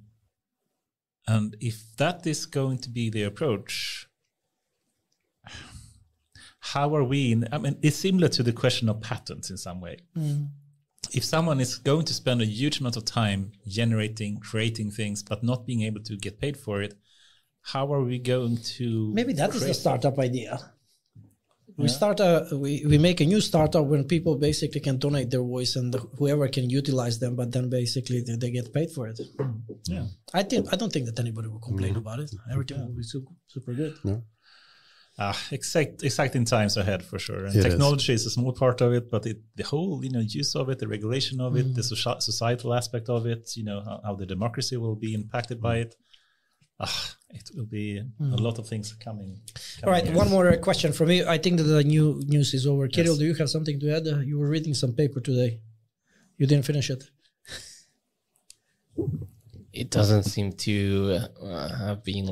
if that is going to be the approach, how are we? It's similar to the question of patents in some way. If someone is going to spend a huge amount of time creating things, but not being able to get paid for it, how are we going to? Maybe that is the startup idea. We make a new startup when people basically can donate their voice and whoever can utilize them, but then basically they get paid for it. Yeah, I don't think that anybody will complain about it. Everything will be super good. Yeah. Exciting times ahead for sure. And technology is a small part of it, but the whole use of it, the regulation of it, the societal aspect of it, how the democracy will be impacted by it. It will be a lot of things coming. All right, one more question from me. I think that the new news is over. Kirill, do you have something to add? You were reading some paper today. You didn't finish it. It doesn't seem to have been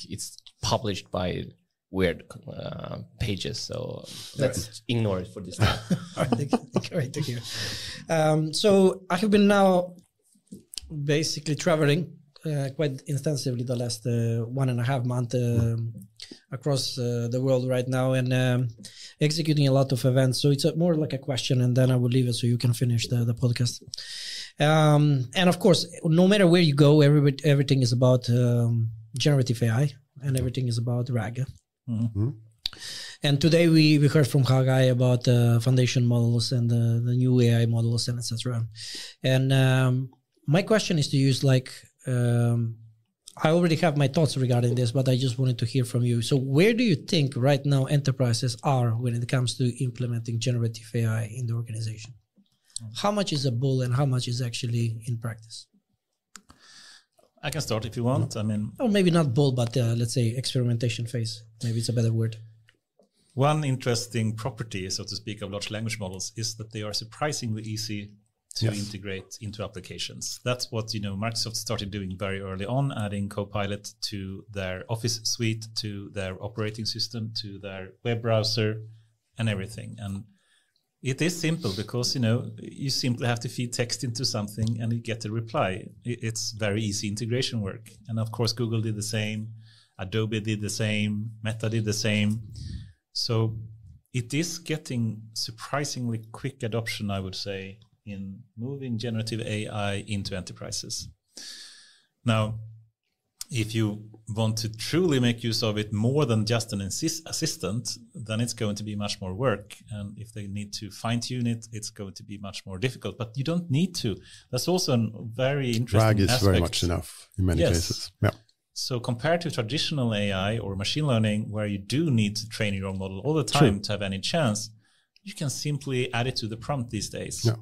it's published by weird pages, so let's ignore it for this time. All right, great to hear. So I have been now basically traveling quite intensively the last 1.5 months across the world right now, and executing a lot of events. So it's more like a question, and then I will leave it so you can finish the podcast. And of course, no matter where you go, everything is about generative AI, and everything is about RAG. Mm-hmm. And today we heard from Hagay about foundation models and the new AI models and etc. And my question is to use I already have my thoughts regarding this, but I just wanted to hear from you. So where do you think right now enterprises are when it comes to implementing generative AI in the organization? How much is a bull and how much is actually in practice? I can start if you want. Or maybe not bull, but let's say experimentation phase. Maybe it's a better word. One interesting property, so to speak, of large language models is that they are surprisingly easy to integrate into applications. That's what Microsoft started doing very early on, adding Copilot to their Office suite, to their operating system, to their web browser, and everything. And It is simple because, you simply have to feed text into something and you get a reply. It's very easy integration work. And of course, Google did the same. Adobe did the same. Meta did the same. So it is getting surprisingly quick adoption, I would say, in moving generative AI into enterprises. Now, if you want to truly make use of it more than just an assistant, then it's going to be much more work. And if they need to fine-tune it, it's going to be much more difficult. But you don't need to. That's also a very interesting RAG is aspect. very much enough in many cases. Yeah. So compared to traditional AI or machine learning, where you do need to train your own model all the time to have any chance, you can simply add it to the prompt these days. Yeah.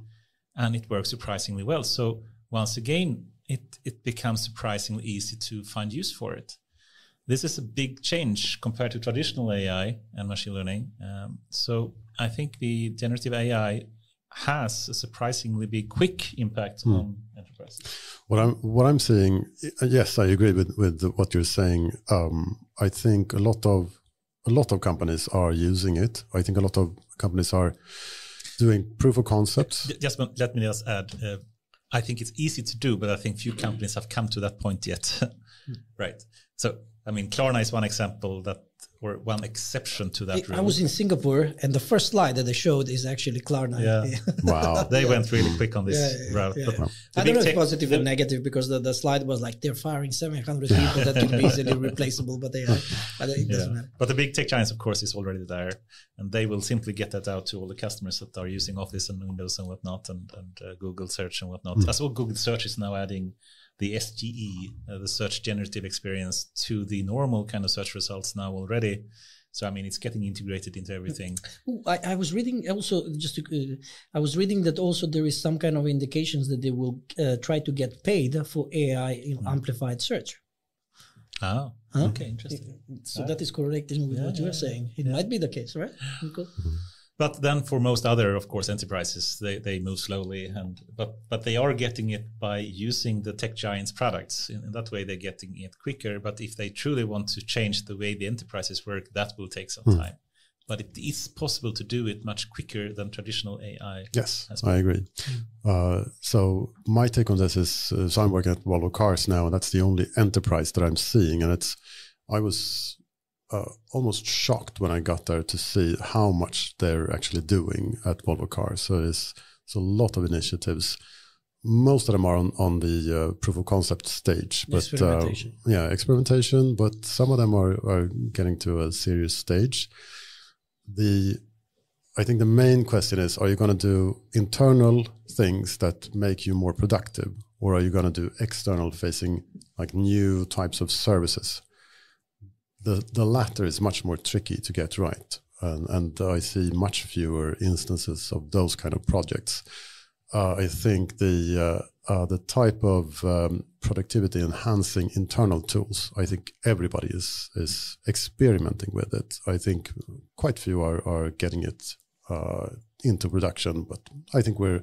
And it works surprisingly well. So once again, it becomes surprisingly easy to find use for it. This is a big change compared to traditional AI and machine learning. So I think the generative AI has a surprisingly big, quick impact on enterprises. What I'm seeing, yes, I agree with what you're saying. I think a lot of companies are using it. I think a lot of companies are doing proof of concepts. Just let me just add. I think it's easy to do, but I think few companies have come to that point yet. Right. So, I mean, Klarna is one example or one exception to that rule. I was in Singapore, and the first slide that they showed is actually Klarna. Yeah. Wow. They went really quick on this route. Yeah. I don't know if it's positive or negative, because the slide was like they're firing 700 people that could be easily replaceable, but it doesn't matter. But the big tech giants, of course, is already there, and they will simply get that out to all the customers that are using Office and Windows and whatnot, and Google Search and whatnot. As well, Google Search is now adding the SGE, the search generative experience, to the normal kind of search results now already. So, I mean, it's getting integrated into everything. I was reading also, I was reading that also there is some kind of indications that they will try to get paid for AI amplified search. Oh, okay, interesting. So that is correlating with what you are saying. It might be the case, right? Cool. But then for most other, of course, enterprises, they move slowly, but they are getting it by using the tech giants' products. In that way, they're getting it quicker. But if they truly want to change the way the enterprises work, that will take some time. But it is possible to do it much quicker than traditional AI. Yes, I agree. So my take on this is, so I'm working at Volvo Cars now, and that's the only enterprise that I'm seeing. And I was almost shocked when I got there to see how much they're actually doing at Volvo Cars. So it's a lot of initiatives. Most of them are on the proof of concept stage, but experimentation. But some of them are getting to a serious stage. I think the main question is: are you going to do internal things that make you more productive, or are you going to do external facing, like new types of services? The latter is much more tricky to get right, and I see much fewer instances of those kind of projects. I think the type of productivity enhancing internal tools, I think everybody is experimenting with it. I think quite few are getting it into production, but I think we're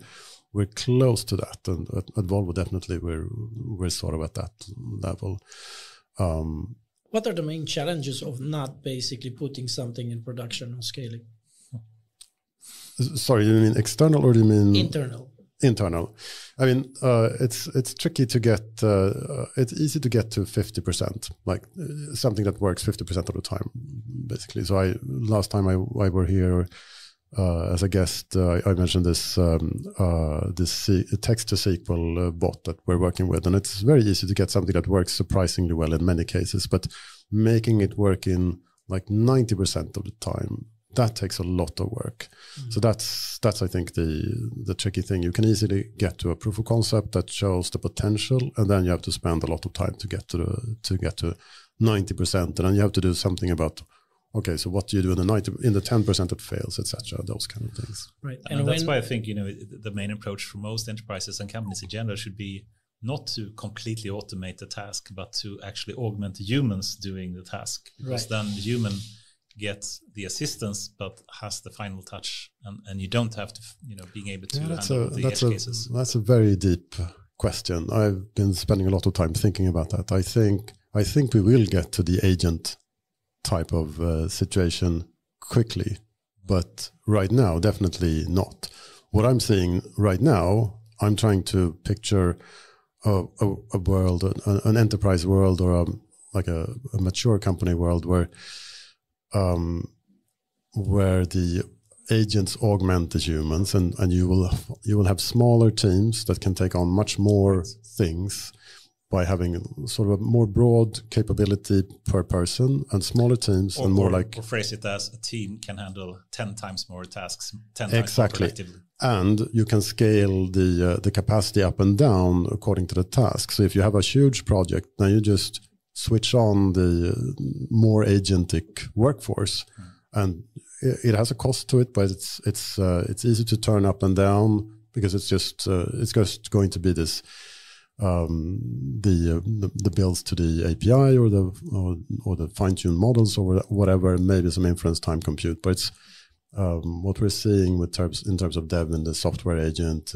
close to that, and at Volvo definitely we're sort of at that level. What are the main challenges of not basically putting something in production or scaling? Sorry, you mean external or do you mean internal? Internal. I mean, it's tricky to get. It's easy to get to 50%, like something that works 50% of the time, basically. So last time I were here as a guest, I mentioned this text to SQL bot that we're working with, and it's very easy to get something that works surprisingly well in many cases, but making it work in like 90% of the time, that takes a lot of work. So that's I think the tricky thing. You can easily get to a proof of concept that shows the potential, and then you have to spend a lot of time to get to 90%, and then you have to do something about, okay, so what do you do in the 10% that fails, etc. Those kind of things. Right, and that's why I think the main approach for most enterprises and companies in general should be not to completely automate the task, but to actually augment humans doing the task, because then the human gets the assistance but has the final touch, and you don't have to being able to handle the edge cases. That's a very deep question. I've been spending a lot of time thinking about that. I think we will get to the agent type of situation quickly, but right now, definitely not. What I'm seeing right now, I'm trying to picture a world, an enterprise world, or like a mature company world where the agents augment the humans, and you will have smaller teams that can take on much more things by having sort of a more broad capability per person, and smaller teams, and more like... Or phrase it as a team can handle 10 times more tasks, 10 exactly. times more productively. And you can scale the capacity up and down according to the task. So if you have a huge project, now you just switch on the more agentic workforce, and it has a cost to it, but it's easy to turn up and down, because it's just going to be this the builds to the API or the fine-tuned models or whatever, maybe some inference time compute. But it's what we're seeing in terms of dev and the software agent.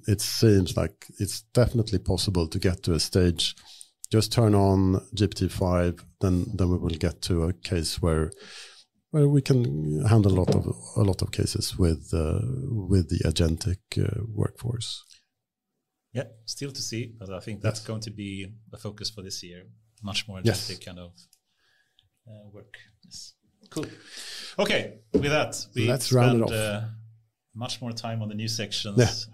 It seems like it's definitely possible to get to a stage. Just turn on GPT-5, then we will get to a case where we can handle a lot of cases with the agentic workforce. Yeah, still to see, but I think that's going to be a focus for this year. Much more agentic kind of work. Yes. Cool. Okay, with that, let's spend much more time on the new sections,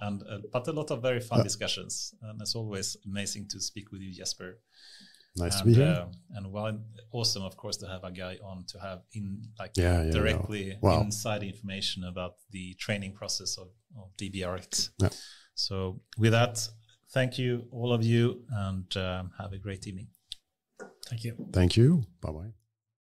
but a lot of very fun discussions. And it's always amazing to speak with you, Jesper. Nice to be here. And awesome, of course, to have Hagay on, to have directly inside information about the training process of DBRX. Yeah. So with that, thank you, all of you, and have a great evening. Thank you. Thank you. Bye-bye.